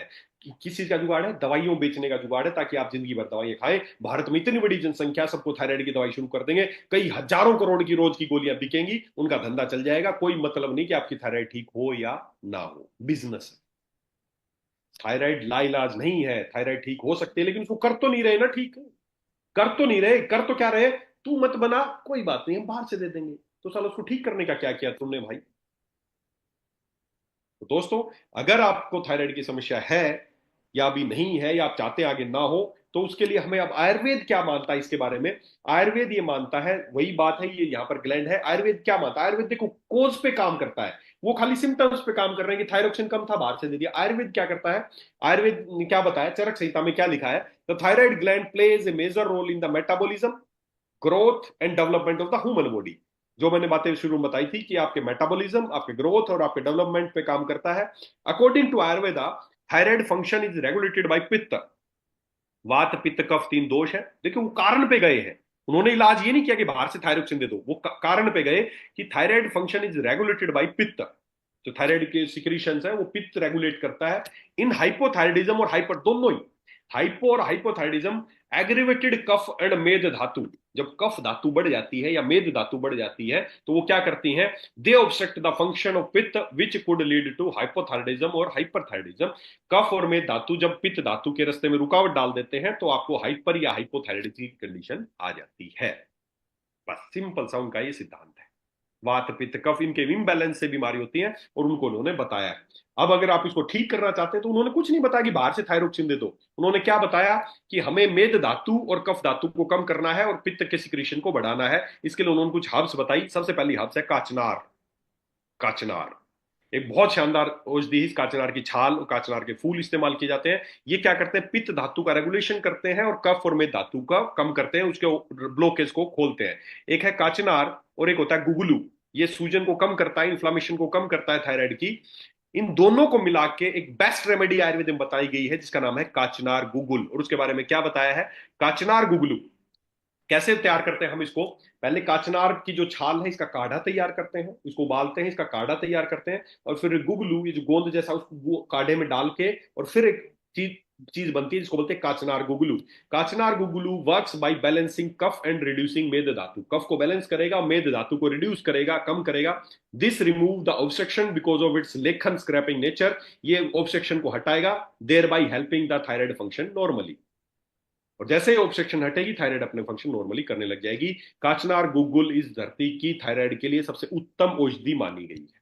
किस चीज का जुगाड़ है? दवाइयों बेचने का जुगाड़ है, ताकि आप जिंदगी भर दवाइयां खाएं। भारत में इतनी बड़ी जनसंख्या, सबको थायराइड की दवाई शुरू कर देंगे, कई हजारों करोड़ की रोज की गोलियां बिकेंगी, उनका धंधा चल जाएगा। कोई मतलब नहीं कि आपकी थायराइड ठीक हो या ना हो, बिजनेस है। थायराइड लाइलाज नहीं है। थायराइड ठीक हो सकती है, लेकिन उसको कर तो नहीं रहे ना ठीक। कर तो नहीं रहे, कर तो क्या रहे? तू मत बना, कोई बात नहीं, हम बाहर से दे देंगे। तो साला उसको ठीक करने का क्या किया तुमने भाई? तो दोस्तों, अगर आपको थायराइड की समस्या है, या अभी नहीं है, या आप चाहते हैं आगे ना हो, तो उसके लिए हमें अब आयुर्वेद क्या मानता है इसके बारे में। आयुर्वेद ये मानता है, वही बात है, ये यहाँ पर ग्लैंड है। आयुर्वेद क्या मानता है? आयुर्वेद देखो कोज पे काम करता है, वो खाली सिम्टम्स पे काम कर रहे हैं कि थायरोक्सिन कम था, बाहर से दे दिया। आयुर्वेद क्या करता है? आयुर्वेद ने क्या बताया, चरक संहिता में क्या लिखा है? The thyroid gland plays a major role in the metabolism, growth and development of the human body. जो मैंने बातें शुरू में बताई थी कि आपके मेटाबॉलिज्म, आपके ग्रोथ और आपके डेवलपमेंट पे काम करता है। According to Ayurveda, thyroid function is regulated by pitta. वात पित्त कफ तीन दोष है। देखिए वो कारण पे गए हैं, उन्होंने इलाज ये नहीं किया कि बाहर से थायरोक्सिन दे दो, वो कारण पे गए कि thyroid function is regulated by पित्त। जो थायराइड के सिक्रीशन है वो पित्त रेगुलेट करता है। इन हाइपोथायरिडिज्म और हाइपर, दोनों ही, हाइपो और हाइपोथायरिडिज्म, एग्रीवेटेड कफ एंड मेद धातु। जब कफ धातु बढ़ जाती है या मेद धातु बढ़ जाती है, तो वो क्या करती हैं? दे ऑब्स्ट्रक्ट द फंक्शन ऑफ पित्त विच कुड लीड टू हाइपोथायरिडिज्म और हाइपरथायरिडिज्म। कफ और मेद धातु जब पित्त धातु के रास्ते में रुकावट डाल देते हैं, तो आपको हाइपर या हाइपोथायरिडिज्म की कंडीशन आ जाती है। बस सिंपल सा उनका ये सिद्धांत है। वात पित्त कफ इनके इम्बैलेंस से बीमारी होती है, और उनको उन्होंने बताया। अब अगर आप इसको ठीक करना चाहते हैं, तो उन्होंने कुछ नहीं बताया कि बाहर से थायरोक्सिन दे दो। उन्होंने क्या बताया कि हमें मेद धातु और कफ धातु को कम करना है और पित्त के सिक्रीशन को बढ़ाना है। इसके लिए उन्होंने कुछ हर्ब्स बताई। सबसे पहली हर्ब्स है काचनार। काचनार एक बहुत शानदार औषधि है। इस काचनार की छाल और काचनार के फूल इस्तेमाल किए जाते हैं। ये क्या करते हैं? पित्त धातु का रेगुलेशन करते हैं और कफ और मेद धातु का कम करते हैं, उसके ब्लॉकेज को खोलते हैं। एक है काचनार और एक होता है गुगलू। ये सूजन को कम करता है, इन्फ्लामेशन को कम करता है थायराइड की। इन दोनों को मिला के एक बेस्ट रेमेडी आयुर्वेद में बताई गई है, जिसका नाम है काचनार गुगुल। और उसके बारे में क्या बताया है? काचनार गुगलू कैसे तैयार करते हैं हम इसको? पहले काचनार की जो छाल है, इसका काढ़ा तैयार करते हैं, इसको उबालते हैं, इसका काढ़ा तैयार करते हैं, और फिर गुगलू, ये जो गोंद जैसा, उसको काढ़े में डाल के, और फिर एक चीज चीज बनती है जिसको बोलते हैं Kanchnar Guggulu. Kanchnar Guggulu works by balancing kapha and reducing meda dhatu. कफ को बैलेंस करेगा, मेद धातु को रिड्यूस करेगा, कम करेगा। This remove the obstruction because of its lekhan scraping nature. ये ऑब्स्ट्रक्शन को हटाएगा, thereby helping the thyroid function normally. और जैसे ही ऑब्स्ट्रक्शन हटेगी, थायराइड अपने फंक्शन नॉर्मली करने लग जाएगी। काचनार गुगुल इस धरती की थायराइड के लिए सबसे उत्तम औषधि मानी गई है।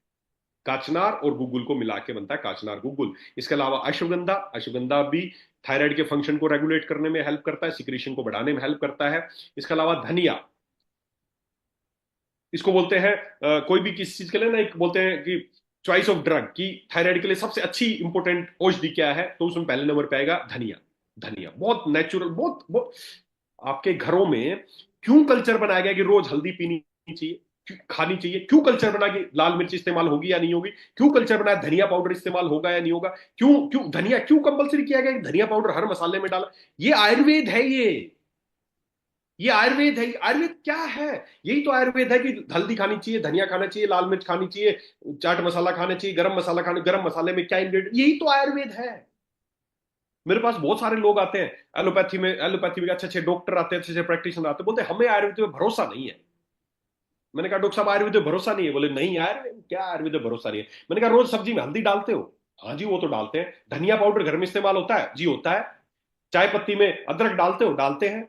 काचनार और गुगुल को मिला के बनता है काचनार गुगुल। इसके अलावा अश्वगंधा, अश्वगंधा भी थायराइड के फंक्शन को रेगुलेट करने में हेल्प करता है, सिक्रीशन को बढ़ाने में हेल्प करता है। इसके अलावा धनिया, इसको बोलते हैं कोई भी किसी चीज के लिए ना, एक बोलते हैं कि चॉइस ऑफ ड्रग की थायराइड के लिए सबसे अच्छी इंपोर्टेंट औषधि क्या है, तो उसमें पहले नंबर पे आएगा धनिया। धनिया बहुत नेचुरल, बहुत आपके घरों में क्यों कल्चर बनाया गया कि रोज हल्दी पीनी चाहिए, खानी चाहिए? क्यों कल्चर बना कि लाल मिर्च इस्तेमाल होगी या नहीं होगी? क्यों कल्चर बनाया धनिया पाउडर इस्तेमाल होगा या नहीं होगा? क्यों क्यों धनिया क्यों कंपलसरी किया गया कि धनिया पाउडर हर मसाले में डाला? ये आयुर्वेद है, ये आयुर्वेद है। आयुर्वेद क्या है? यही तो आयुर्वेद है कि हल्दी खानी चाहिए, धनिया खाना चाहिए, लाल मिर्च खानी चाहिए, चाट मसाला खाना चाहिए, गरम मसाला खाना, गरम मसाले में क्या इंग्रेडिएंट, यही तो आयुर्वेद है। मेरे पास बहुत सारे लोग आते हैं एलोपैथी में अच्छे अच्छे डॉक्टर आते हैं, अच्छे अच्छे प्रैक्टिशनर आते हैं, बोलते हैं हमें आयुर्वेद में भरोसा नहीं है। मैंने कहा डॉक्टर साहब आयुर्वेद में भरोसा नहीं है? बोले नहीं यार, क्या आयुर्वेद में भरोसा नहीं है? मैंने कहा रोज सब्जी में हल्दी डालते हो? हाँ जी वो तो डालते हैं। धनिया पाउडर घर में इस्तेमाल होता है? जी होता है। चाय पत्ती में अदरक डालते हो? डालते हैं।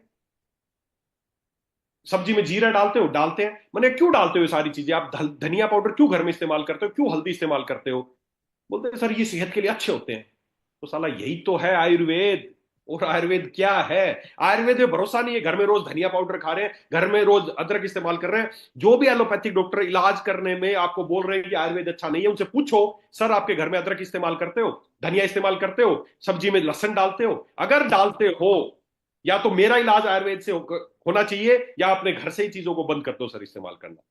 सब्जी में जीरा डालते हो? डालते हैं। मैंने क्यों डालते हो ये सारी चीजें? आप धनिया पाउडर क्यों घर में इस्तेमाल करते हो, क्यों हल्दी इस्तेमाल करते हो? बोलते हैं सर ये सेहत के लिए अच्छे होते हैं। तो साला यही तो है आयुर्वेद। और आयुर्वेद क्या है? आयुर्वेद में भरोसा नहीं है, घर में रोज धनिया पाउडर खा रहे हैं, घर में रोज अदरक इस्तेमाल कर रहे हैं। जो भी एलोपैथिक डॉक्टर इलाज करने में आपको बोल रहे हैं कि आयुर्वेद अच्छा नहीं है, उनसे पूछो सर आपके घर में अदरक इस्तेमाल करते हो, धनिया इस्तेमाल करते हो, सब्जी में लहसुन डालते हो? अगर डालते हो, या तो मेरा इलाज आयुर्वेद से होना चाहिए, या अपने घर से ही चीजों को बंद कर दो सर इस्तेमाल करना।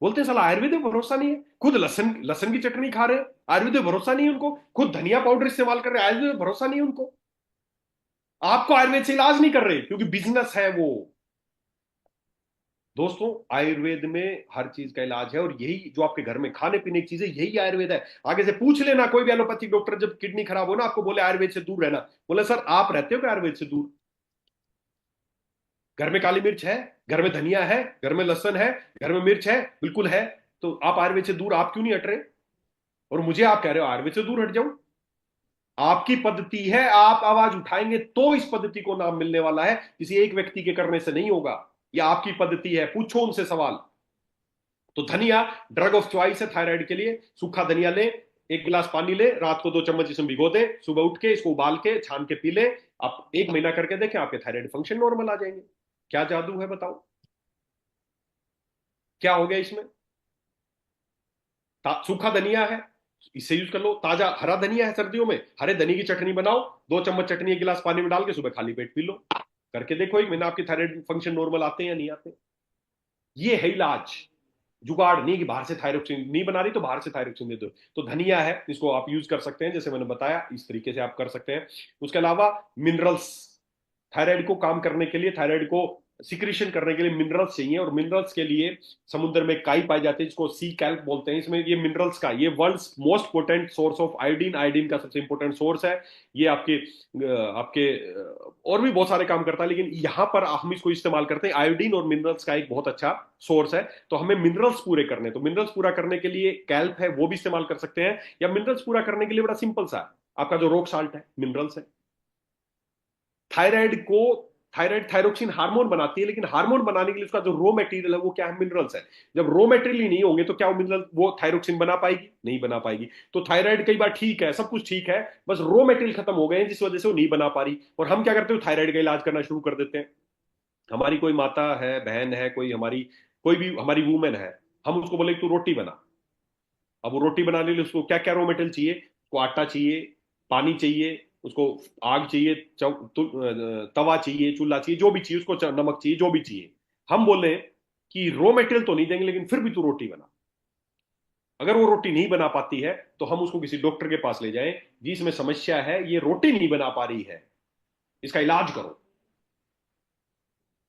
बोलते हैं साला आयुर्वेद में भरोसा नहीं है, खुद लहसन लहसन की चटनी खा रहे हैं, आयुर्वेद में भरोसा नहीं है उनको, खुद धनिया पाउडर इस्तेमाल कर रहे हैं, आयुर्वेद में भरोसा नहीं है उनको। आपको आयुर्वेद से इलाज नहीं कर रहे क्योंकि बिजनेस है वो। दोस्तों आयुर्वेद में हर चीज का इलाज है, और यही जो आपके घर में खाने पीने की चीजें, यही आयुर्वेद है। आगे से पूछ लेना कोई भी एलोपैथिक डॉक्टर, जब किडनी खराब हो ना, आपको बोले आयुर्वेद से दूर रहना, बोले सर आप रहते हो क्या आयुर्वेद से दूर? घर में काली मिर्च है, घर में धनिया है, घर में लहसुन है, घर में मिर्च है, बिल्कुल है। तो आप आयुर्वेद से दूर आप क्यों नहीं हट रहे? और मुझे आप कह रहे हो आयुर्वेद से दूर हट जाऊं? आपकी पद्धति है, आप आवाज उठाएंगे तो इस पद्धति को नाम मिलने वाला है, किसी एक व्यक्ति के करने से नहीं होगा। यह आपकी पद्धति है, पूछो उनसे सवाल। तो धनिया ड्रग ऑफ चॉइस है थायराइड के लिए। सूखा धनिया ले, एक गिलास पानी ले, रात को 2 चम्मच इसमें भिगो दे, सुबह उठ के इसको उबाल के छान के पी ले। आप 1 महीना करके देखें, आपके थायराइड फंक्शन नॉर्मल आ जाएंगे। क्या जादू है बताओ? क्या हो गया इसमें? सूखा धनिया है, इससे यूज कर लो। ताजा हरा धनिया है, सर्दियों में हरे धनिया की चटनी बनाओ, 2 चम्मच चटनी 1 गिलास पानी में डाल के सुबह खाली पेट पी लो। करके देखो 1 महीना, आपके थायराइड फंक्शन नॉर्मल आते हैं या नहीं आते? ये है इलाज। जुगाड़ नहीं कि बाहर से थायरोक्सिन नहीं बना रही तो बाहर से थायरोक्सिन दे दो। तो धनिया है, इसको आप यूज कर सकते हैं, जैसे मैंने बताया इस तरीके से आप कर सकते हैं। उसके अलावा मिनरल्स, थायराइड को काम करने के लिए, थायराइड को सिक्रीशन करने के लिए मिनरल्स चाहिए, और मिनरल्स के लिए समुद्र में काई पाई जाती है जिसको सी कैल्प बोलते हैं। इसमें ये मिनरल्स का, ये world's most potent source of iodine, iodine का सबसे इंपॉर्टेंट सोर्स है। ये आपके और भी बहुत सारे काम करता है, लेकिन यहां पर हम इसको इस्तेमाल करते हैं। आयोडीन और मिनरल्स का एक बहुत अच्छा सोर्स है। तो हमें मिनरल्स पूरे करने, तो मिनरल्स पूरा करने के लिए कैल्प है वो भी इस्तेमाल कर सकते हैं, या मिनरल्स पूरा करने के लिए बड़ा सिंपल सा आपका जो रॉक साल्ट है, मिनरल्स है। थायराइड को, थायराइड थायरोक्सिन हार्मोन बनाती है, लेकिन हार्मोन बनाने के लिए उसका जो रॉ मटेरियल है वो क्या है? मिनरल्स है। जब रॉ मटेरियल ही नहीं होंगे तो क्या वो मिनरल, वो थायरोक्सिन बना पाएगी? नहीं बना पाएगी। तो थायराइड कई बार ठीक है, सब कुछ ठीक है, बस रॉ मटेरियल खत्म हो गए हैं जिस वजह से वो नहीं बना पा रही। और हम क्या करते हो, थायराइड का इलाज करना शुरू कर देते हैं। हमारी कोई माता है, बहन है, कोई हमारी, कोई भी हमारी वूमेन है, हम उसको बोले तू रोटी बना। अब वो रोटी बनाने के लिए उसको क्या क्या रॉ मटेरियल चाहिए? उसको आटा चाहिए, पानी चाहिए, उसको आग चाहिए, तवा चाहिए, चूल्हा चाहिए, जो भी चाहिए उसको, नमक चाहिए, जो भी चाहिए। हम बोले कि रॉ मटेरियल तो नहीं देंगे, लेकिन फिर भी तू रोटी बना। अगर वो रोटी नहीं बना पाती है तो हम उसको किसी डॉक्टर के पास ले जाएं, जी इसमें समस्या है, ये रोटी नहीं बना पा रही है, इसका इलाज करो।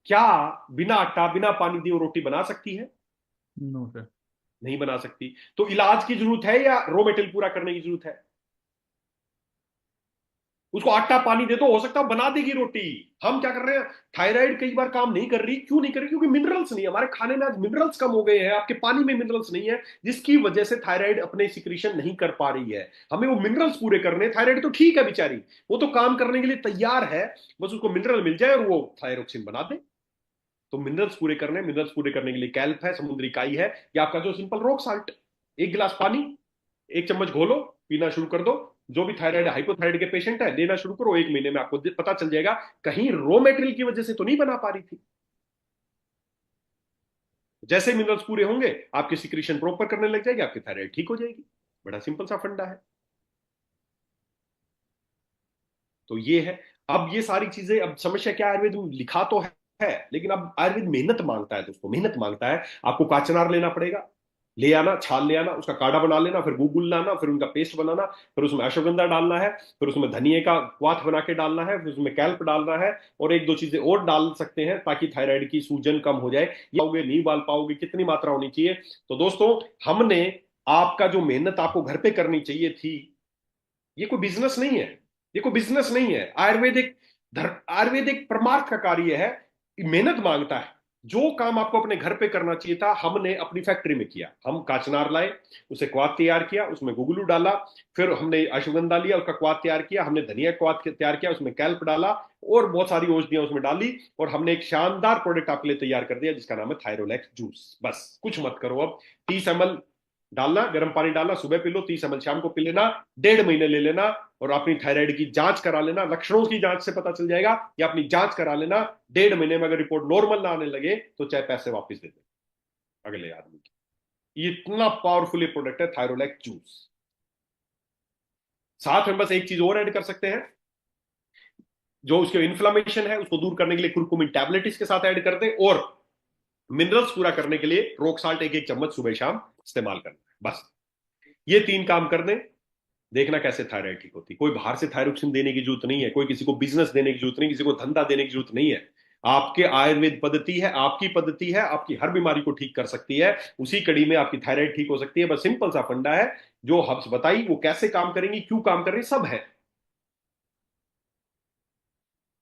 क्या बिना आटा बिना पानी दिए वो रोटी बना सकती है? No sir. नहीं बना सकती। तो इलाज की जरूरत है या रॉ मटेरियल पूरा करने की जरूरत है? उसको आटा पानी दे दो, हो सकता है बना देगी रोटी। हम क्या कर रहे हैं, थायराइड कई बार काम नहीं कर रही, क्यों नहीं कर रही? क्योंकि मिनरल्स नहीं है हमारे खाने में, आज मिनरल्स कम हो गए हैं, आपके पानी में मिनरल्स नहीं है, जिसकी वजह से थायराइड अपने सिक्रीशन नहीं कर पा रही है। हमें वो मिनरल्स पूरे करने हैं। थायराइड तो ठीक है बेचारी, वो तो काम करने के लिए तैयार है, बस उसको मिनरल मिल जाए और वो थायरोक्सिन बना दे। तो मिनरल्स पूरे करने, मिनरल्स पूरे करने के लिए कैल्प है, समुद्री काई है, या आपका जो सिंपल रॉक साल्ट। एक गिलास पानी, एक चम्मच घोलो, पीना शुरू कर दो। जो भी थायराइड हाइपोथायराइड के पेशेंट है, लेना शुरू करो, 1 महीने में आपको पता चल जाएगा कहीं रॉ मेटेरियल की वजह से तो नहीं बना पा रही थी। जैसे मिनरल्स पूरे होंगे, आपकी सिक्रीशन प्रॉपर करने लग जाएगी, आपकी थायराइड ठीक हो जाएगी। बड़ा सिंपल सा फंडा है। तो ये है। अब ये सारी चीजें, अब समस्या क्या है, आयुर्वेद में लिखा तो है, लेकिन अब आयुर्वेद मेहनत मांगता है दोस्तों, मेहनत मांगता है। आपको काचनार लेना पड़ेगा, ले आना, छाल ले आना, उसका काढ़ा बना लेना, फिर गूगल लाना, फिर उनका पेस्ट बनाना, फिर उसमें अश्वगंधा डालना है, फिर उसमें धनिए का क्वाथ बना के डालना है, फिर उसमें कैल्प डालना है, और एक दो चीजें और डाल सकते हैं ताकि थायराइड की सूजन कम हो जाए। ये पाओगे नहीं बाल पाओगे, कितनी मात्रा होनी चाहिए? तो दोस्तों, हमने आपका जो मेहनत आपको घर पे करनी चाहिए थी, ये कोई बिजनेस नहीं है, ये कोई बिजनेस नहीं है। आयुर्वेद एक परमार्थ का कार्य है, मेहनत मांगता है। जो काम आपको अपने घर पे करना चाहिए था, हमने अपनी फैक्ट्री में किया। हम काचनार लाए, उसे क्वाथ तैयार किया, उसमें गुगलू डाला, फिर हमने अश्वगंधा लिया, उसका क्वाथ तैयार किया, हमने धनिया क्वाथ तैयार किया, उसमें कैल्प डाला, और बहुत सारी औषधियां उसमें डाली, और हमने एक शानदार प्रोडक्ट आपके लिए तैयार कर दिया जिसका नाम है थायरोलैक्स जूस। बस कुछ मत करो अब। 30 ml डालना, गर्म पानी डालना, सुबह पी लो, 30 ml शाम को पी लेना, 1.5 महीने ले लेना, और अपनी थायराइड की जांच करा लेना। लक्षणों की जांच से पता चल जाएगा, या अपनी जांच करा लेना। 1.5 महीने में अगर रिपोर्ट नॉर्मल ना आने लगे तो चाहे पैसे वापस दे दे अगले आदमी की। ये इतना पावरफुल ये प्रोडक्ट है थायरोलैक जूस। साथ में बस एक चीज और ऐड कर सकते हैं, जो उसके इन्फ्लामेशन है उसको दूर करने के लिए कुरकुमिन टैबलेट इसके साथ ऐड कर दे, और मिनरल्स पूरा करने के लिए रॉक साल्ट एक एक चम्मच सुबह शाम इस्तेमाल करना है। बस ये 3 काम कर दें, देखना कैसे थायराइड ठीक होती। कोई बाहर से थायरोक्सिन देने की जरूरत नहीं है, कोई किसी को बिजनेस देने की जरूरत नहीं, किसी को धंधा देने की जरूरत नहीं है। आपके आयुर्वेद पद्धति है, आपकी पद्धति है, आपकी हर बीमारी को ठीक कर सकती है। उसी कड़ी में आपकी थायराइड ठीक हो सकती है। बस सिंपल सा फंडा है, जो हब्स बताई वो कैसे काम करेंगी, क्यों काम कर रही, सब है।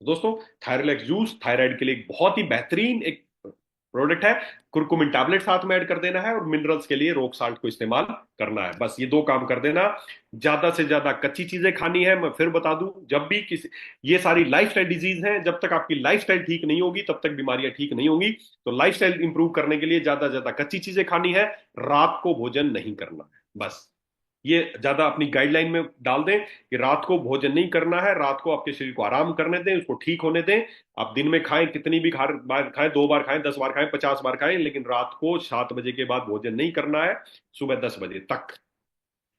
दोस्तों, थायरोलैक्स जूस थायराइड के लिए एक बहुत ही बेहतरीन एक प्रोडक्ट है। कुरकुमिन टैबलेट साथ में ऐड कर देना है, और मिनरल्स के लिए रॉक साल्ट को इस्तेमाल करना है। बस ये 2 काम कर देना। ज्यादा से ज्यादा कच्ची चीजें खानी है। मैं फिर बता दूं, जब भी किसी, ये सारी लाइफस्टाइल डिजीज हैं, जब तक आपकी लाइफस्टाइल ठीक नहीं होगी तब तक बीमारियां ठीक नहीं होंगी। तो लाइफस्टाइल इंप्रूव करने के लिए ज्यादा से ज्यादा कच्ची चीजें खानी है, रात को भोजन नहीं करना है। बस ये ज्यादा अपनी गाइडलाइन में डाल दें कि रात को भोजन नहीं करना है, रात को आपके शरीर को आराम करने दें, उसको ठीक होने दें। आप दिन में खाएं, कितनी भी बार खाएं, 2 बार खाएं, 10 बार खाएं, 50 बार खाएं, लेकिन रात को 7 बजे के बाद भोजन नहीं करना है, सुबह 10 बजे तक।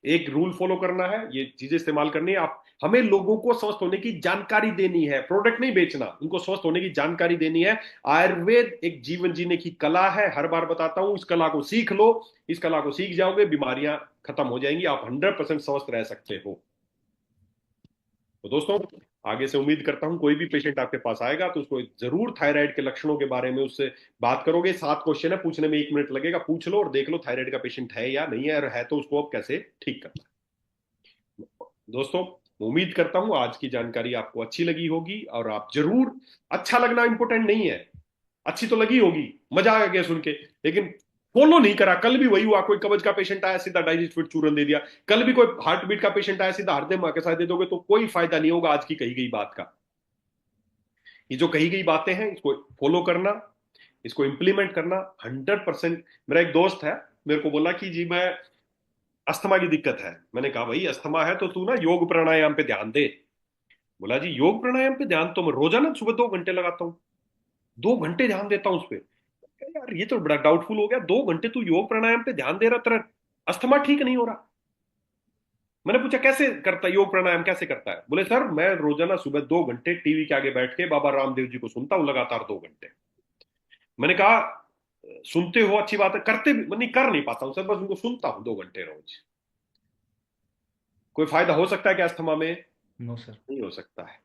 एक रूल फॉलो करना है, ये चीजें इस्तेमाल करनी है। आप, हमें लोगों को स्वस्थ होने की जानकारी देनी है, प्रोडक्ट नहीं बेचना, उनको स्वस्थ होने की जानकारी देनी है। आयुर्वेद एक जीवन जीने की कला है, हर बार बताता हूं, इस कला को सीख लो। इस कला को सीख जाओगे, बीमारियां खत्म हो जाएंगी, आप 100% स्वस्थ रह सकते हो। तो दोस्तों, आगे से उम्मीद करता हूं कोई भी पेशेंट आपके पास आएगा तो उसको जरूर थायराइड के लक्षणों के बारे में उससे बात करोगे। 7 क्वेश्चन है, पूछने में 1 मिनट लगेगा, पूछ लो और देख लो थायराइड का पेशेंट है या नहीं है, और है तो उसको अब कैसे ठीक करना है। दोस्तों, उम्मीद करता हूं आज की जानकारी आपको अच्छी लगी होगी, और आप जरूर, अच्छा लगना इंपॉर्टेंट नहीं है, अच्छी तो लगी होगी, मजा आ गया सुन के, लेकिन फॉलो नहीं करा। कल भी वही हुआ, कोई कब्ज का पेशेंट आया, सीधा डाइजेस्ट फिट चूरन दे दिया। कल भी कोई हार्ट बीट का पेशेंट आया, सीधा हृदय मां के साथ दे दोगे, तो कोई फायदा नहीं होगा आज की कही गई बात का। ये जो कही गई बातें हैं, इसको फॉलो करना, इसको इंप्लीमेंट करना 100%। मेरा एक दोस्त है, मेरे को बोला कि जी मैं, अस्थमा की दिक्कत है। मैंने कहा भाई अस्थमा है तो तू ना योग प्राणायाम पे ध्यान दे। बोला जी योग प्राणायाम पे ध्यान तो मैं रोजाना सुबह 2 घंटे लगाता हूँ, 2 घंटे ध्यान देता हूँ उस पर। यार ये तो बड़ा डाउटफुल हो गया, 2 घंटे तू योग प्राणायाम पे ध्यान दे रहा, तेरा अस्थमा ठीक नहीं हो रहा। मैंने पूछा कैसे करता है योग प्राणायाम, कैसे करता है? बोले सर मैं रोजाना सुबह 2 घंटे टीवी के आगे बैठ के बाबा रामदेव जी को सुनता हूँ लगातार 2 घंटे। मैंने कहा सुनते हो अच्छी बात है, करते भी नहीं, कर नहीं पाता हूँ सर, बस उनको सुनता हूँ 2 घंटे रोज। कोई फायदा हो सकता है क्या अस्थमा में? No sir. नहीं हो सकता है।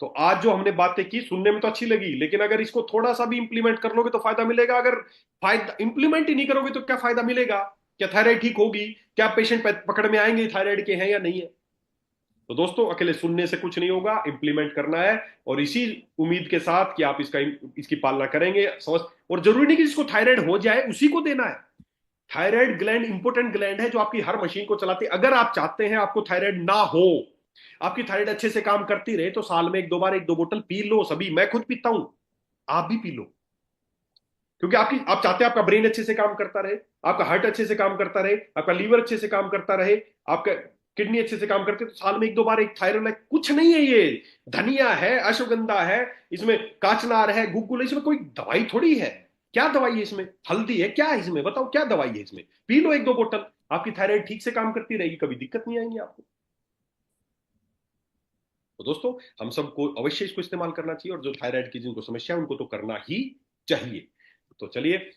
तो आज जो हमने बातें की, सुनने में तो अच्छी लगी, लेकिन अगर इसको थोड़ा सा भी इंप्लीमेंट कर लोगे तो फायदा मिलेगा। अगर फायदा इंप्लीमेंट ही नहीं करोगे तो क्या फायदा मिलेगा? क्या थायराइड ठीक होगी? क्या पेशेंट पकड़ में आएंगे थायराइड के हैं या नहीं है? तो दोस्तों अकेले सुनने से कुछ नहीं होगा, इंप्लीमेंट करना है, और इसी उम्मीद के साथ कि आप इसकी पालना करेंगे समझ। और जरूरी नहीं कि जिसको थायराइड हो जाए उसी को देना है। थायराइड ग्लैंड इंपोर्टेंट ग्लैंड है जो आपकी हर मशीन को चलाती है। अगर आप चाहते हैं आपको थायराइड ना हो, आपकी थायराइड अच्छे से काम करती रहे, तो साल में एक दो बार एक दो बोतल पी लो सभी। मैं खुद पीता हूं, आप भी पी लो। क्योंकि आप चाहते हैं आपका ब्रेन अच्छे से काम करता रहे, आपका हार्ट अच्छे से काम करता रहे, आपका लीवर अच्छे से काम करता रहे, आपका किडनी अच्छे से काम करते, तो साल में एक दो बार एक थायराइड, कुछ नहीं है ये। धनिया है, अश्वगंधा है, इसमें काचनार है, गुग्गुल है, इसमें कोई दवाई थोड़ी है। क्या दवाई है इसमें? हल्दी है, क्या है इसमें? बताओ क्या दवाई है इसमें? पी लो एक दो बोतल, आपकी थायराइड ठीक से काम करती रहेगी, कभी दिक्कत नहीं आएंगी आपको। तो दोस्तों हम सबको अवश्य इसको इस्तेमाल करना चाहिए, और जो थायराइड की जिनको समस्या है उनको तो करना ही चाहिए। तो चलिए,